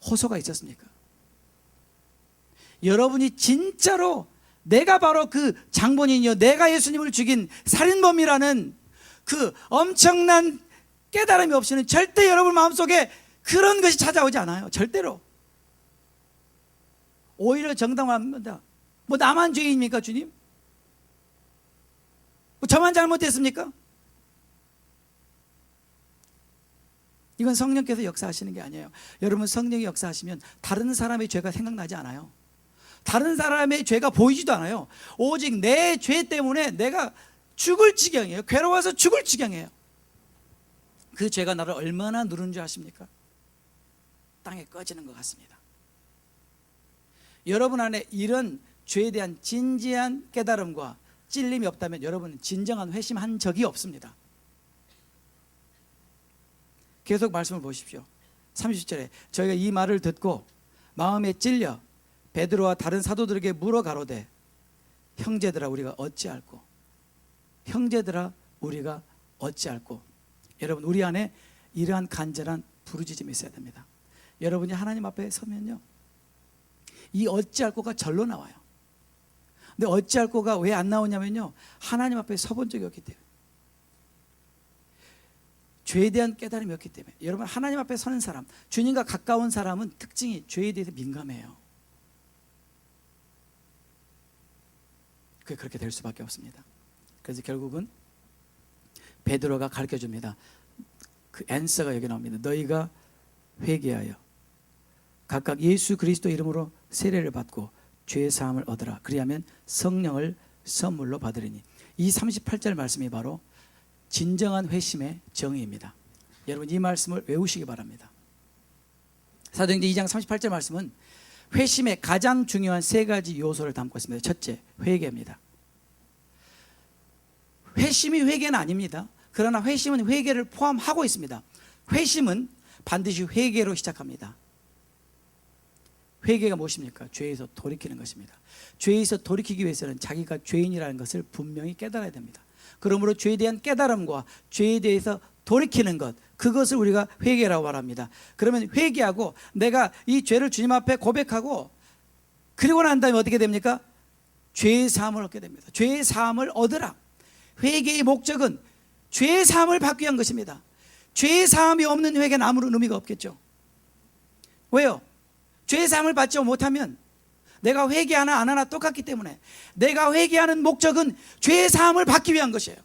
호소가 있었습니까? 여러분이 진짜로 내가 바로 그 장본인이요, 내가 예수님을 죽인 살인범이라는 그 엄청난 깨달음이 없이는 절대 여러분 마음속에 그런 것이 찾아오지 않아요. 절대로. 오히려 정당화합니다. 뭐 나만 죄인입니까, 주님? 뭐 저만 잘못했습니까? 이건 성령께서 역사하시는 게 아니에요. 여러분, 성령이 역사하시면 다른 사람의 죄가 생각나지 않아요. 다른 사람의 죄가 보이지도 않아요. 오직 내 죄 때문에 내가 죽을 지경이에요. 괴로워서 죽을 지경이에요. 그 죄가 나를 얼마나 누른 줄 아십니까? 땅에 꺼지는 것 같습니다. 여러분 안에 이런 죄에 대한 진지한 깨달음과 찔림이 없다면 여러분은 진정한 회심한 적이 없습니다. 계속 말씀을 보십시오. 30절에 저희가 이 말을 듣고 마음에 찔려 베드로와 다른 사도들에게 물어 가로되 형제들아 우리가 어찌할꼬? 형제들아 우리가 어찌할꼬? 여러분, 우리 안에 이러한 간절한 부르짖음이 있어야 됩니다. 여러분이 하나님 앞에 서면요, 이 어찌할꼬가 절로 나와요. 근데 어찌할꼬가 왜 안 나오냐면요, 하나님 앞에 서본 적이 없기 때문에, 죄에 대한 깨달음이 없기 때문에. 여러분, 하나님 앞에 서는 사람, 주님과 가까운 사람은 특징이 죄에 대해서 민감해요. 그게 그렇게 될 수밖에 없습니다. 그래서 결국은 베드로가 가르쳐줍니다. 그 앤서가 여기 나옵니다. 너희가 회개하여 각각 예수 그리스도 이름으로 세례를 받고 죄 사함을 얻으라. 그리하면 성령을 선물로 받으리니. 이 38절 말씀이 바로 진정한 회심의 정의입니다. 여러분, 이 말씀을 외우시기 바랍니다. 사도행전 2장 38절 말씀은 회심의 가장 중요한 세 가지 요소를 담고 있습니다. 첫째, 회개입니다. 회심이 회개는 아닙니다. 그러나 회심은 회개를 포함하고 있습니다. 회심은 반드시 회개로 시작합니다. 회개가 무엇입니까? 죄에서 돌이키는 것입니다. 죄에서 돌이키기 위해서는 자기가 죄인이라는 것을 분명히 깨달아야 됩니다. 그러므로 죄에 대한 깨달음과 죄에 대해서 돌이키는 것, 그것을 우리가 회개라고 말합니다. 그러면 회개하고 내가 이 죄를 주님 앞에 고백하고 그리고 난 다음에 어떻게 됩니까? 죄의 사함을 얻게 됩니다. 죄의 사함을 얻으라. 회개의 목적은 죄의 사함을 받기 위한 것입니다. 죄의 사함이 없는 회개는 아무런 의미가 없겠죠. 왜요? 죄의 사함을 받지 못하면 내가 회개하나 안 하나 똑같기 때문에 내가 회개하는 목적은 죄의 사함을 받기 위한 것이에요.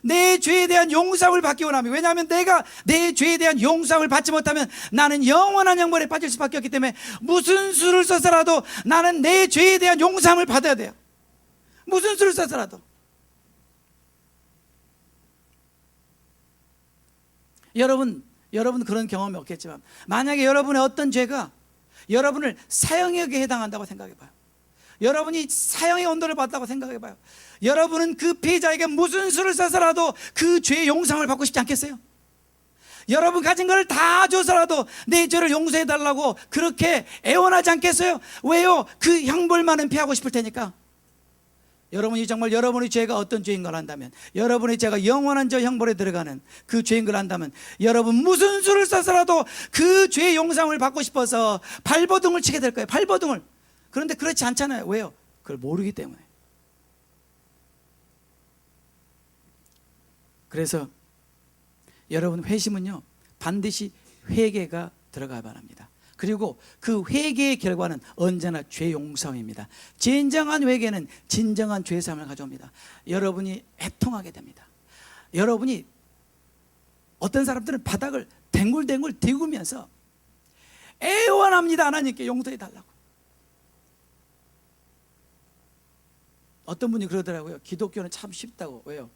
내 죄에 대한 용서를 받기 원합니다. 왜냐하면 내가 내 죄에 대한 용서를 받지 못하면 나는 영원한 형벌에 빠질 수밖에 없기 때문에 무슨 수를 써서라도 나는 내 죄에 대한 용서를 받아야 돼요. 무슨 수를 써서라도. 여러분 그런 경험이 없겠지만 만약에 여러분의 어떤 죄가 여러분을 사형역에 해당한다고 생각해 봐요. 여러분이 사형의 온도를 받았다고 생각해 봐요. 여러분은 그 피해자에게 무슨 수를 써서라도 그 죄의 용서를 받고 싶지 않겠어요? 여러분 가진 걸 다 줘서라도 내 죄를 용서해 달라고 그렇게 애원하지 않겠어요? 왜요? 그 형벌만은 피하고 싶을 테니까. 여러분이 정말 여러분의 죄가 어떤 죄인 걸 안다면, 여러분의 죄가 영원한 저 형벌에 들어가는 그 죄인 걸 안다면, 여러분 무슨 수를 써서라도 그 죄의 용서를 받고 싶어서 발버둥을 치게 될 거예요. 발버둥을. 그런데 그렇지 않잖아요. 왜요? 그걸 모르기 때문에. 그래서 여러분 회심은요, 반드시 회개가 들어가야 합니다. 그리고 그 회개의 결과는 언제나 죄 용서입니다. 진정한 회개는 진정한 죄 사함을 가져옵니다. 여러분이 애통하게 됩니다. 여러분이 어떤 사람들은 바닥을 댕굴댕굴 디구면서 애원합니다. 하나님께 용서해 달라고. 어떤 분이 그러더라고요. 기독교는 참 쉽다고. 왜요?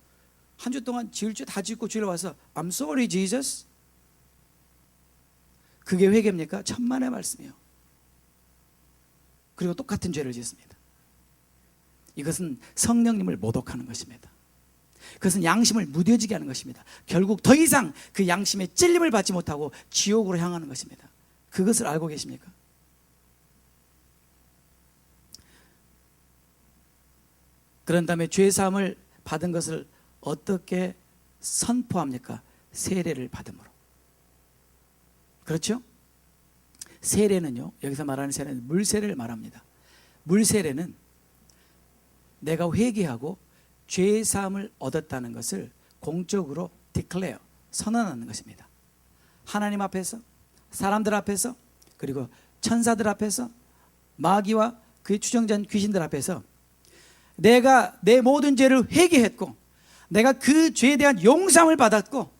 한 주 동안 지을 죄 다 짓고 주일에 와서 I'm sorry Jesus. 그게 회개입니까? 천만의 말씀이에요. 그리고 똑같은 죄를 짓습니다. 이것은 성령님을 모독하는 것입니다. 그것은 양심을 무뎌지게 하는 것입니다. 결국 더 이상 그 양심의 찔림을 받지 못하고 지옥으로 향하는 것입니다. 그것을 알고 계십니까? 그런 다음에 죄사함을 받은 것을 어떻게 선포합니까? 세례를 받음으로. 그렇죠? 세례는요, 여기서 말하는 세례는 물세례를 말합니다. 물세례는 내가 회개하고 죄사함을 얻었다는 것을 공적으로 declare, 선언하는 것입니다. 하나님 앞에서, 사람들 앞에서, 그리고 천사들 앞에서, 마귀와 그의 추종자인 귀신들 앞에서 내가 내 모든 죄를 회개했고 내가 그 죄에 대한 용서를 받았고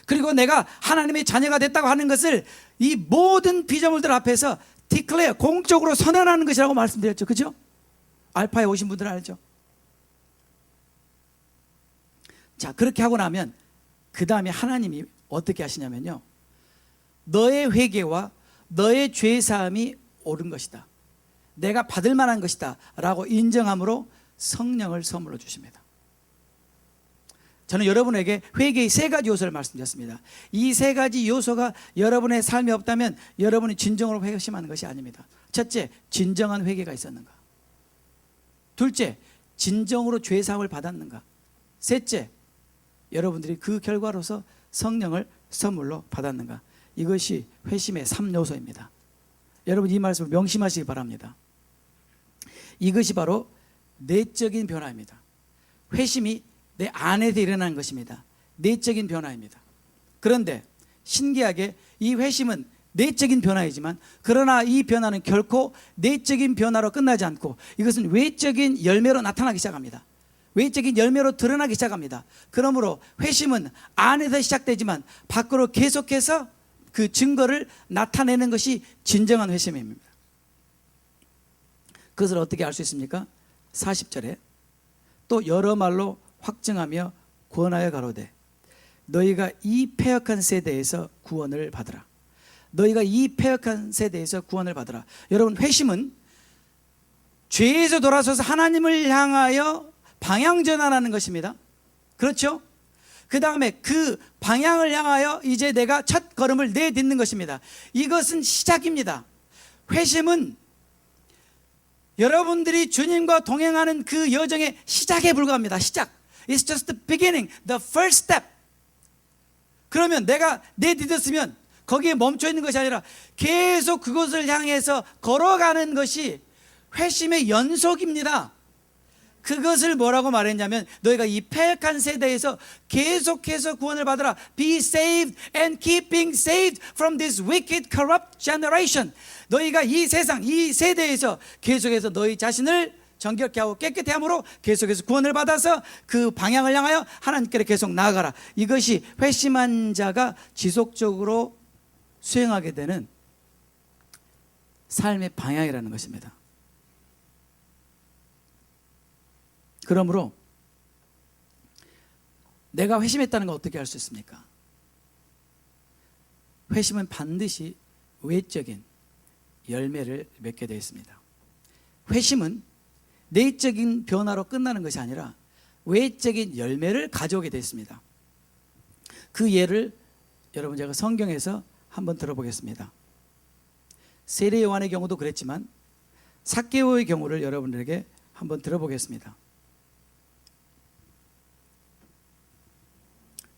그리고 내가 하나님의 자녀가 됐다고 하는 것을 이 모든 피조물들 앞에서 declare, 공적으로 선언하는 것이라고 말씀드렸죠. 그죠? 알파에 오신 분들은 알죠? 자, 그렇게 하고 나면 그 다음에 하나님이 어떻게 하시냐면요, 너의 회개와 너의 죄사함이 옳은 것이다, 내가 받을 만한 것이다 라고 인정함으로 성령을 선물로 주십니다. 저는 여러분에게 회개의 세 가지 요소를 말씀드렸습니다. 이 세 가지 요소가 여러분의 삶에 없다면 여러분이 진정으로 회심하는 것이 아닙니다. 첫째, 진정한 회개가 있었는가? 둘째, 진정으로 죄사함을 받았는가? 셋째, 여러분들이 그 결과로서 성령을 선물로 받았는가? 이것이 회심의 3요소입니다. 여러분 이 말씀을 명심하시기 바랍니다. 이것이 바로 내적인 변화입니다. 회심이 내 안에서 일어나는 것입니다. 내적인 변화입니다. 그런데 신기하게 이 회심은 내적인 변화이지만 그러나 이 변화는 결코 내적인 변화로 끝나지 않고 이것은 외적인 열매로 나타나기 시작합니다. 외적인 열매로 드러나기 시작합니다. 그러므로 회심은 안에서 시작되지만 밖으로 계속해서 그 증거를 나타내는 것이 진정한 회심입니다. 그것을 어떻게 알 수 있습니까? 40절에 또 여러 말로 확증하며 권하여 가로되 너희가 이 패역한 세대에서 구원을 받으라. 너희가 이 패역한 세대에서 구원을 받으라. 여러분 회심은 죄에서 돌아서서 하나님을 향하여 방향 전환하는 것입니다. 그렇죠? 그 다음에 그 방향을 향하여 이제 내가 첫 걸음을 내딛는 것입니다. 이것은 시작입니다. 회심은 여러분들이 주님과 동행하는 그 여정의 시작에 불과합니다. 시작. It's just the beginning, the first step. 그러면 내가 내딛었으면 거기에 멈춰 있는 것이 아니라 계속 그곳을 향해서 걸어가는 것이 회심의 연속입니다. 그것을 뭐라고 말했냐면 너희가 이 패역한 세대에서 계속해서 구원을 받으라. Be saved and keep being saved from this wicked, corrupt generation. 너희가 이 세상, 이 세대에서 계속해서 너희 자신을 정결케 하고 깨끗게 함으로 계속해서 구원을 받아서 그 방향을 향하여 하나님께로 계속 나아가라. 이것이 회심한 자가 지속적으로 수행하게 되는 삶의 방향이라는 것입니다. 그러므로 내가 회심했다는 걸 어떻게 알 수 있습니까? 회심은 반드시 외적인 열매를 맺게 되어 있습니다. 회심은 내적인 변화로 끝나는 것이 아니라 외적인 열매를 가져오게 됐습니다. 그 예를 여러분 제가 성경에서 한번 들어보겠습니다. 세례 요한의 경우도 그랬지만 삭개오의 경우를 여러분들에게 한번 들어보겠습니다.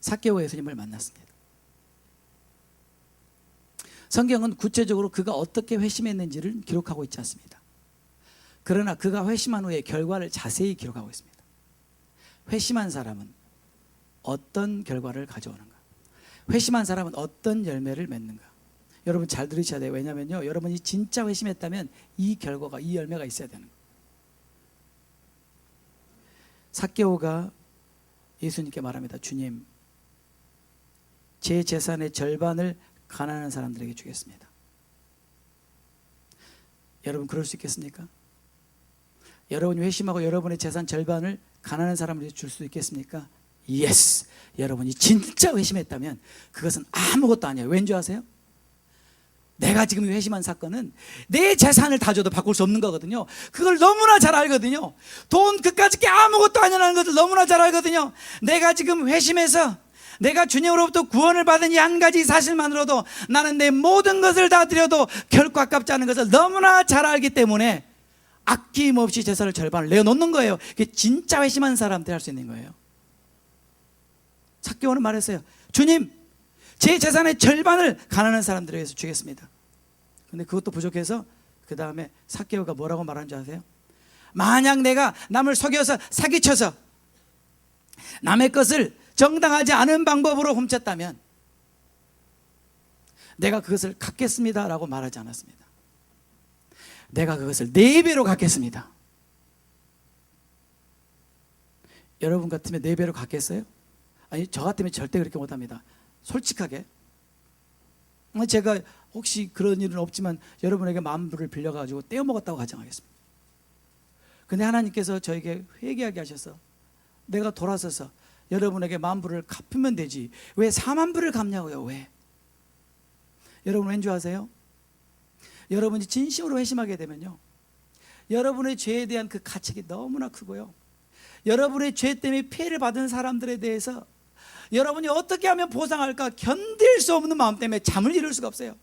삭개오 예수님을 만났습니다. 성경은 구체적으로 그가 어떻게 회심했는지를 기록하고 있지 않습니다. 그러나 그가 회심한 후에 결과를 자세히 기록하고 있습니다. 회심한 사람은 어떤 결과를 가져오는가? 회심한 사람은 어떤 열매를 맺는가? 여러분 잘 들으셔야 돼요. 왜냐하면요, 여러분이 진짜 회심했다면 이 결과가, 이 열매가 있어야 되는 거예요. 삭개오가 예수님께 말합니다. 주님, 제 재산의 절반을 가난한 사람들에게 주겠습니다. 여러분 그럴 수 있겠습니까? 여러분이 회심하고 여러분의 재산 절반을 가난한 사람에게 줄 수 있겠습니까? 예스! 여러분이 진짜 회심했다면 그것은 아무것도 아니에요. 왠 줄 아세요? 내가 지금 회심한 사건은 내 재산을 다 줘도 바꿀 수 없는 거거든요. 그걸 너무나 잘 알거든요. 돈 그까짓 게 아무것도 아니라는 것을 너무나 잘 알거든요. 내가 지금 회심해서 내가 주님으로부터 구원을 받은 이 한 가지 사실만으로도 나는 내 모든 것을 다 드려도 결코 아깝지 않은 것을 너무나 잘 알기 때문에 아낌없이 재산을 절반을 내어놓는 거예요. 그게 진짜 회심한 사람들이 할 수 있는 거예요. 삭개오는 말했어요. 주님, 제 재산의 절반을 가난한 사람들에게 위해서 주겠습니다. 근데 그것도 부족해서 그 다음에 삭개오가 뭐라고 말한 줄 아세요? 만약 내가 남을 속여서 사기쳐서 남의 것을 정당하지 않은 방법으로 훔쳤다면 내가 그것을 갚겠습니다 라고 말하지 않았습니다. 내가 그것을 4배로 갚겠습니다. 여러분 같으면 4배로 갚겠어요? 아니, 저 같으면 절대 그렇게 못합니다. 솔직하게 제가 혹시 그런 일은 없지만 여러분에게 만불을 빌려가지고 떼어먹었다고 가정하겠습니다. 근데 하나님께서 저에게 회개하게 하셔서 내가 돌아서서 여러분에게 만불을 갚으면 되지 왜 4만불을 갚냐고요. 왜? 여러분 왠 줄 아세요? 여러분이 진심으로 회심하게 되면요, 여러분의 죄에 대한 그 가책이 너무나 크고요, 여러분의 죄 때문에 피해를 받은 사람들에 대해서 여러분이 어떻게 하면 보상할까 견딜 수 없는 마음 때문에 잠을 이룰 수가 없어요.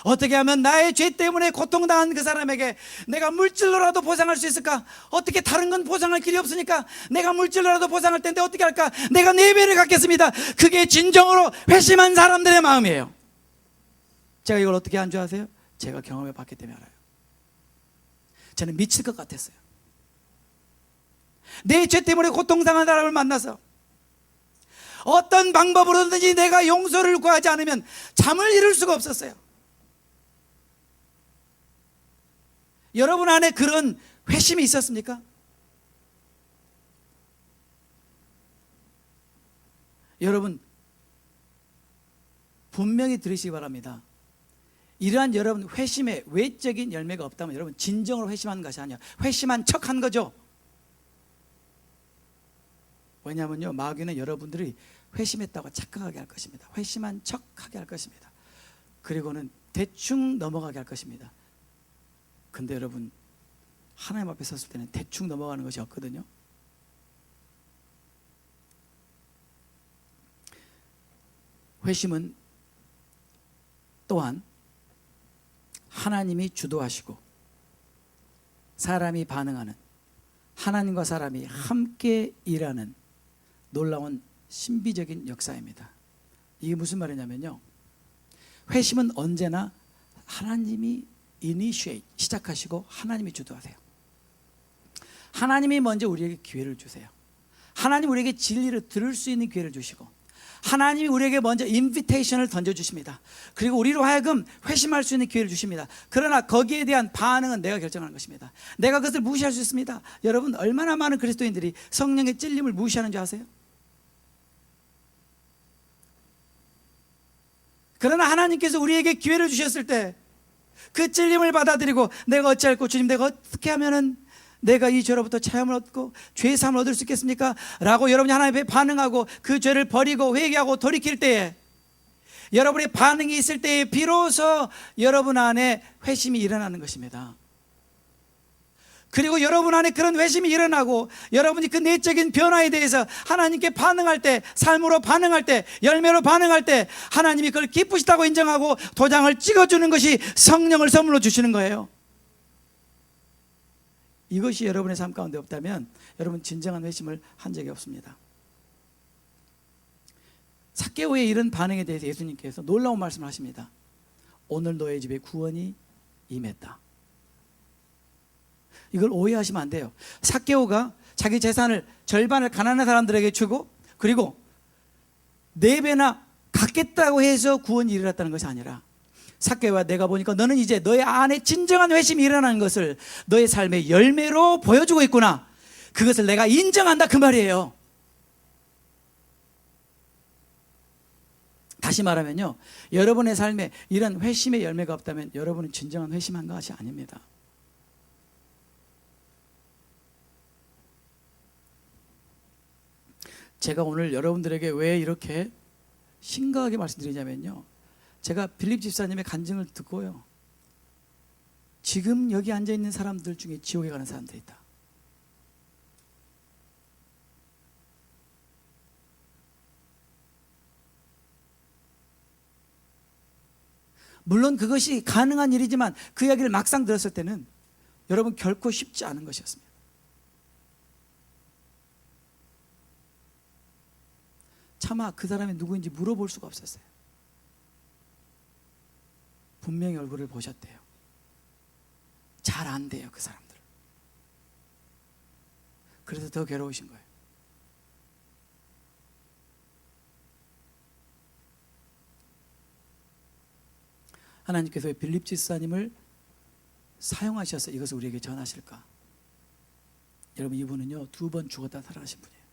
어떻게 하면 나의 죄 때문에 고통당한 그 사람에게 내가 물질로라도 보상할 수 있을까? 어떻게 다른 건 보상할 길이 없으니까 내가 물질로라도 보상할 텐데 어떻게 할까? 내가 4배를 갚겠습니다. 그게 진정으로 회심한 사람들의 마음이에요. 제가 이걸 어떻게 한 줄 아세요? 제가 경험해 봤기 때문에 알아요. 저는 미칠 것 같았어요. 내 죄 때문에 고통당한 사람을 만나서 어떤 방법으로든지 내가 용서를 구하지 않으면 잠을 이룰 수가 없었어요. 여러분 안에 그런 회심이 있었습니까? 여러분 분명히 들으시기 바랍니다. 이러한 여러분 회심의 외적인 열매가 없다면 여러분 진정으로 회심한 것이 아니야. 회심한 척한 거죠. 왜냐하면요, 마귀는 여러분들이 회심했다고 착각하게 할 것입니다. 회심한 척하게 할 것입니다. 그리고는 대충 넘어가게 할 것입니다. 근데 여러분 하나님 앞에 섰을 때는 대충 넘어가는 것이 없거든요. 회심은 또한 하나님이 주도하시고 사람이 반응하는, 하나님과 사람이 함께 일하는 놀라운 신비적인 역사입니다. 이게 무슨 말이냐면요, 회심은 언제나 하나님이 이니시에이트, 시작하시고 하나님이 주도하세요. 하나님이 먼저 우리에게 기회를 주세요. 하나님 우리에게 진리를 들을 수 있는 기회를 주시고 하나님이 우리에게 먼저 인비테이션을 던져주십니다. 그리고 우리로 하여금 회심할 수 있는 기회를 주십니다. 그러나 거기에 대한 반응은 내가 결정하는 것입니다. 내가 그것을 무시할 수 있습니다. 여러분 얼마나 많은 그리스도인들이 성령의 찔림을 무시하는 줄 아세요? 그러나 하나님께서 우리에게 기회를 주셨을 때 그 찔림을 받아들이고 내가 어찌할꼬, 주님 내가 어떻게 하면은 내가 이 죄로부터 자유함을 얻고 죄의 삶을 얻을 수 있겠습니까? 라고 여러분이 하나님 앞에 반응하고 그 죄를 버리고 회개하고 돌이킬 때에, 여러분의 반응이 있을 때에 비로소 여러분 안에 회심이 일어나는 것입니다. 그리고 여러분 안에 그런 회심이 일어나고 여러분이 그 내적인 변화에 대해서 하나님께 반응할 때, 삶으로 반응할 때, 열매로 반응할 때 하나님이 그걸 기쁘시다고 인정하고 도장을 찍어주는 것이 성령을 선물로 주시는 거예요. 이것이 여러분의 삶 가운데 없다면 여러분 진정한 회심을 한 적이 없습니다. 삭개오의 이런 반응에 대해서 예수님께서 놀라운 말씀을 하십니다. 오늘 너의 집에 구원이 임했다. 이걸 오해하시면 안 돼요. 삭개오가 자기 재산을 절반을 가난한 사람들에게 주고 그리고 4배나 갚겠다고 해서 구원이 일어났다는 것이 아니라, 삭개오야, 내가 보니까 너는 이제 너의 안에 진정한 회심이 일어나는 것을 너의 삶의 열매로 보여주고 있구나. 그것을 내가 인정한다, 그 말이에요. 다시 말하면요, 여러분의 삶에 이런 회심의 열매가 없다면 여러분은 진정한 회심한 것이 아닙니다. 제가 오늘 여러분들에게 왜 이렇게 심각하게 말씀드리냐면요, 제가 빌립 집사님의 간증을 듣고요, 지금 여기 앉아있는 사람들 중에 지옥에 가는 사람들이 있다. 물론 그것이 가능한 일이지만 그 이야기를 막상 들었을 때는 여러분 결코 쉽지 않은 것이었습니다. 차마 그 사람이 누구인지 물어볼 수가 없었어요. 분명히 얼굴을 보셨대요. 잘 안대요, 그 사람들. 그래서 더 괴로우신 거예요. 하나님께서 왜 빌립 집사님을 사용하셔서 이것을 우리에게 전하실까? 여러분, 이분은요 2번 죽었다 살아나신 분이에요.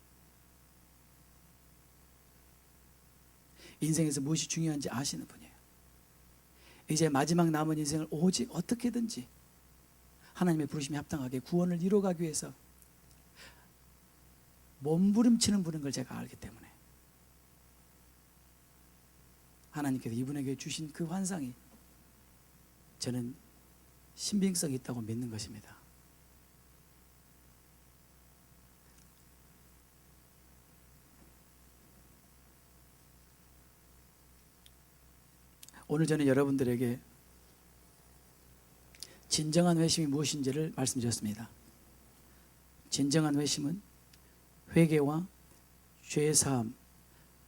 인생에서 무엇이 중요한지 아시는 분이에요. 이제 마지막 남은 인생을 오직 어떻게든지 하나님의 부르심에 합당하게 구원을 이루어가기 위해서 몸부림치는 분인 걸 제가 알기 때문에 하나님께서 이분에게 주신 그 환상이 저는 신빙성이 있다고 믿는 것입니다. 오늘 저는 여러분들에게 진정한 회심이 무엇인지를 말씀드렸습니다. 진정한 회심은 회개와 죄사함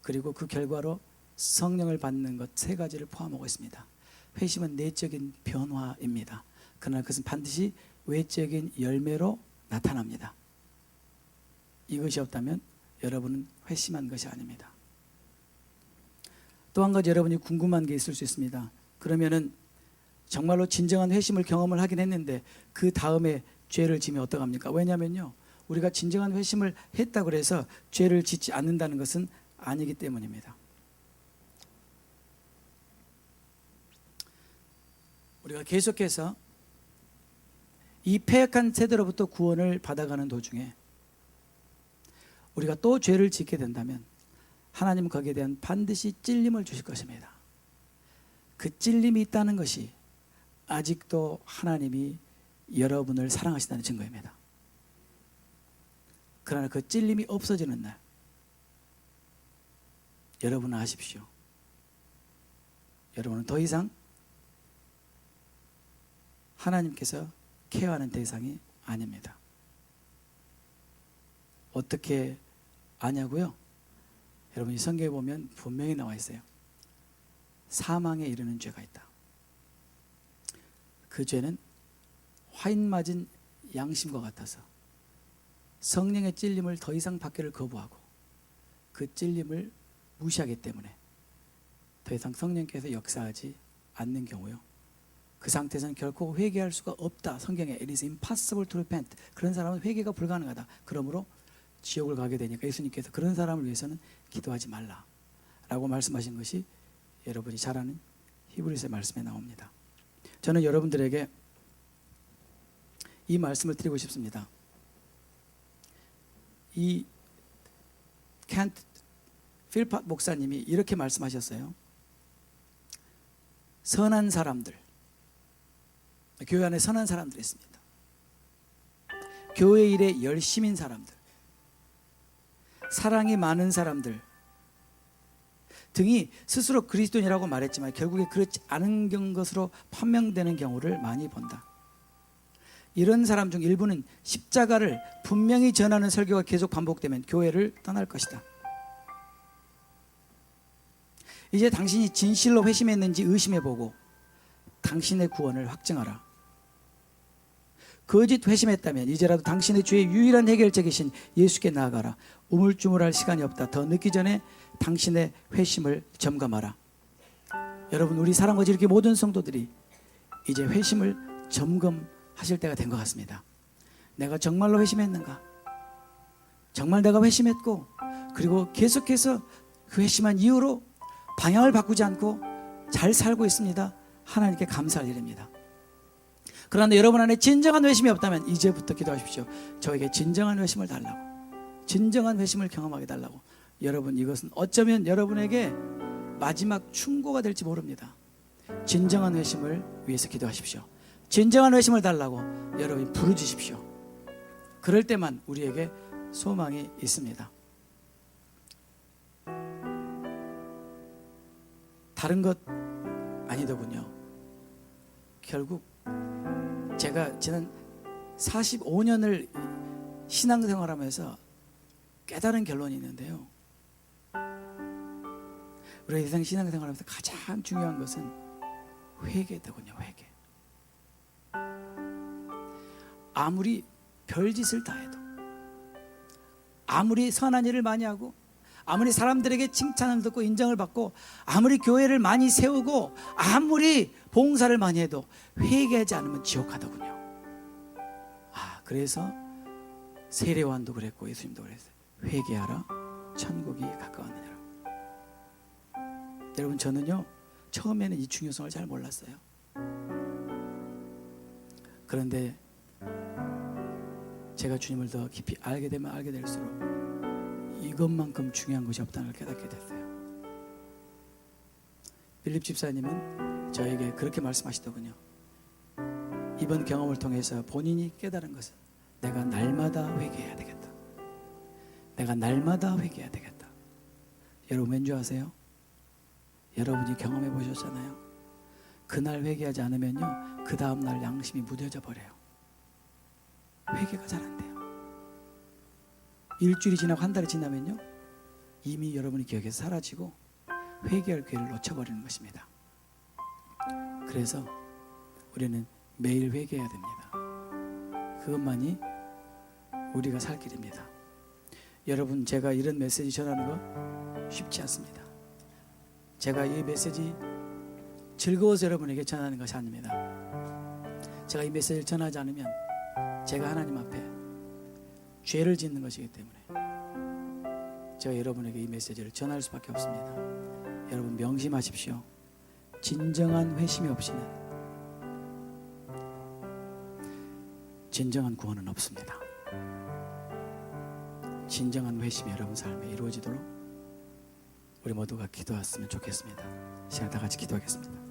그리고 그 결과로 성령을 받는 것 3가지를 포함하고 있습니다. 회심은 내적인 변화입니다. 그러나 그것은 반드시 외적인 열매로 나타납니다. 이것이 없다면 여러분은 회심한 것이 아닙니다. 또 한 가지 여러분이 궁금한 게 있을 수 있습니다. 그러면은 정말로 진정한 회심을 경험을 하긴 했는데 그 다음에 죄를 지면 어떡합니까? 왜냐면요, 우리가 진정한 회심을 했다고 해서 죄를 짓지 않는다는 것은 아니기 때문입니다. 우리가 계속해서 이 패역한 세대로부터 구원을 받아가는 도중에 우리가 또 죄를 짓게 된다면 하나님은 거기에 대한 반드시 찔림을 주실 것입니다. 그 찔림이 있다는 것이 아직도 하나님이 여러분을 사랑하신다는 증거입니다. 그러나 그 찔림이 없어지는 날 여러분은 아십시오. 여러분은 더 이상 하나님께서 케어하는 대상이 아닙니다. 어떻게 아냐고요? 여러분이 성경에 보면 분명히 나와 있어요. 사망에 이르는 죄가 있다. 그 죄는 화인 맞은 양심과 같아서 성령의 찔림을 더 이상 받기를 거부하고 그 찔림을 무시하기 때문에 더 이상 성령께서 역사하지 않는 경우요, 그 상태에서는 결코 회개할 수가 없다. 성경에 It is impossible to repent. 그런 사람은 회개가 불가능하다. 그러므로 지옥을 가게 되니까 예수님께서 그런 사람을 위해서는 기도하지 말라 라고 말씀하신 것이 여러분이 잘 아는 히브리서의 말씀에 나옵니다. 저는 여러분들에게 이 말씀을 드리고 싶습니다. 이 켄트 필팟 목사님이 이렇게 말씀하셨어요. 선한 사람들, 교회 안에 선한 사람들이 있습니다. 교회 일에 열심인 사람들, 사랑이 많은 사람들 등이 스스로 그리스도인이라고 말했지만 결국에 그렇지 않은 것으로 판명되는 경우를 많이 본다. 이런 사람 중 일부는 십자가를 분명히 전하는 설교가 계속 반복되면 교회를 떠날 것이다. 이제 당신이 진실로 회심했는지 의심해보고 당신의 구원을 확증하라. 거짓 회심했다면 이제라도 당신의 죄의 유일한 해결책이신 예수께 나아가라. 우물쭈물할 시간이 없다. 더 늦기 전에 당신의 회심을 점검하라. 여러분, 우리 사랑과 지르기 모든 성도들이 이제 회심을 점검하실 때가 된 것 같습니다. 내가 정말로 회심했는가? 정말 내가 회심했고 그리고 계속해서 그 회심한 이후로 방향을 바꾸지 않고 잘 살고 있습니다. 하나님께 감사할 일입니다. 그런데 여러분 안에 진정한 회심이 없다면 이제부터 기도하십시오. 저에게 진정한 회심을 달라고, 진정한 회심을 경험하게 달라고. 여러분, 이것은 어쩌면 여러분에게 마지막 충고가 될지 모릅니다. 진정한 회심을 위해서 기도하십시오. 진정한 회심을 달라고 여러분이 부르짖으십시오. 그럴 때만 우리에게 소망이 있습니다. 다른 것 아니더군요. 결국 제가 지난 45년을 신앙생활하면서 깨달은 결론이 있는데요. 우리가 인생 신앙생활하면서 가장 중요한 것은 회개더군요. 회개. 아무리 별짓을 다 해도, 아무리 선한 일을 많이 하고, 아무리 사람들에게 칭찬을 듣고 인정을 받고, 아무리 교회를 많이 세우고, 아무리 봉사를 많이 해도 회개하지 않으면 지옥 가더군요. 그래서 세례요한도 그랬고 예수님도 그랬어요. 회개하라, 천국이 가까웠느니라. 여러분, 저는요 처음에는 이 중요성을 잘 몰랐어요. 그런데 제가 주님을 더 깊이 알게 되면 알게 될수록 이것만큼 중요한 것이 없다는 걸 깨닫게 됐어요. 빌립 집사님은 저에게 그렇게 말씀하시더군요. 이번 경험을 통해서 본인이 깨달은 것은 내가 날마다 회개해야 되겠다. 내가 날마다 회개해야 되겠다. 여러분, 왠지 아세요? 여러분이 경험해 보셨잖아요. 그날 회개하지 않으면요 그 다음날 양심이 무뎌져 버려요. 회개가 잘 안 돼요. 일주일이 지나고 한 달이 지나면요 이미 여러분의 기억에서 사라지고 회개할 기회를 놓쳐버리는 것입니다. 그래서 우리는 매일 회개해야 됩니다. 그것만이 우리가 살 길입니다. 여러분, 제가 이런 메시지 전하는 거 쉽지 않습니다. 제가 이 메시지 즐거워서 여러분에게 전하는 것이 아닙니다. 제가 이 메시지를 전하지 않으면 제가 하나님 앞에 죄를 짓는 것이기 때문에 제가 여러분에게 이 메시지를 전할 수밖에 없습니다. 여러분, 명심하십시오. 진정한 회심이 없이는 진정한 구원은 없습니다. 진정한 회심이 여러분 삶에 이루어지도록 우리 모두가 기도했으면 좋겠습니다. 시간 다 같이 기도하겠습니다.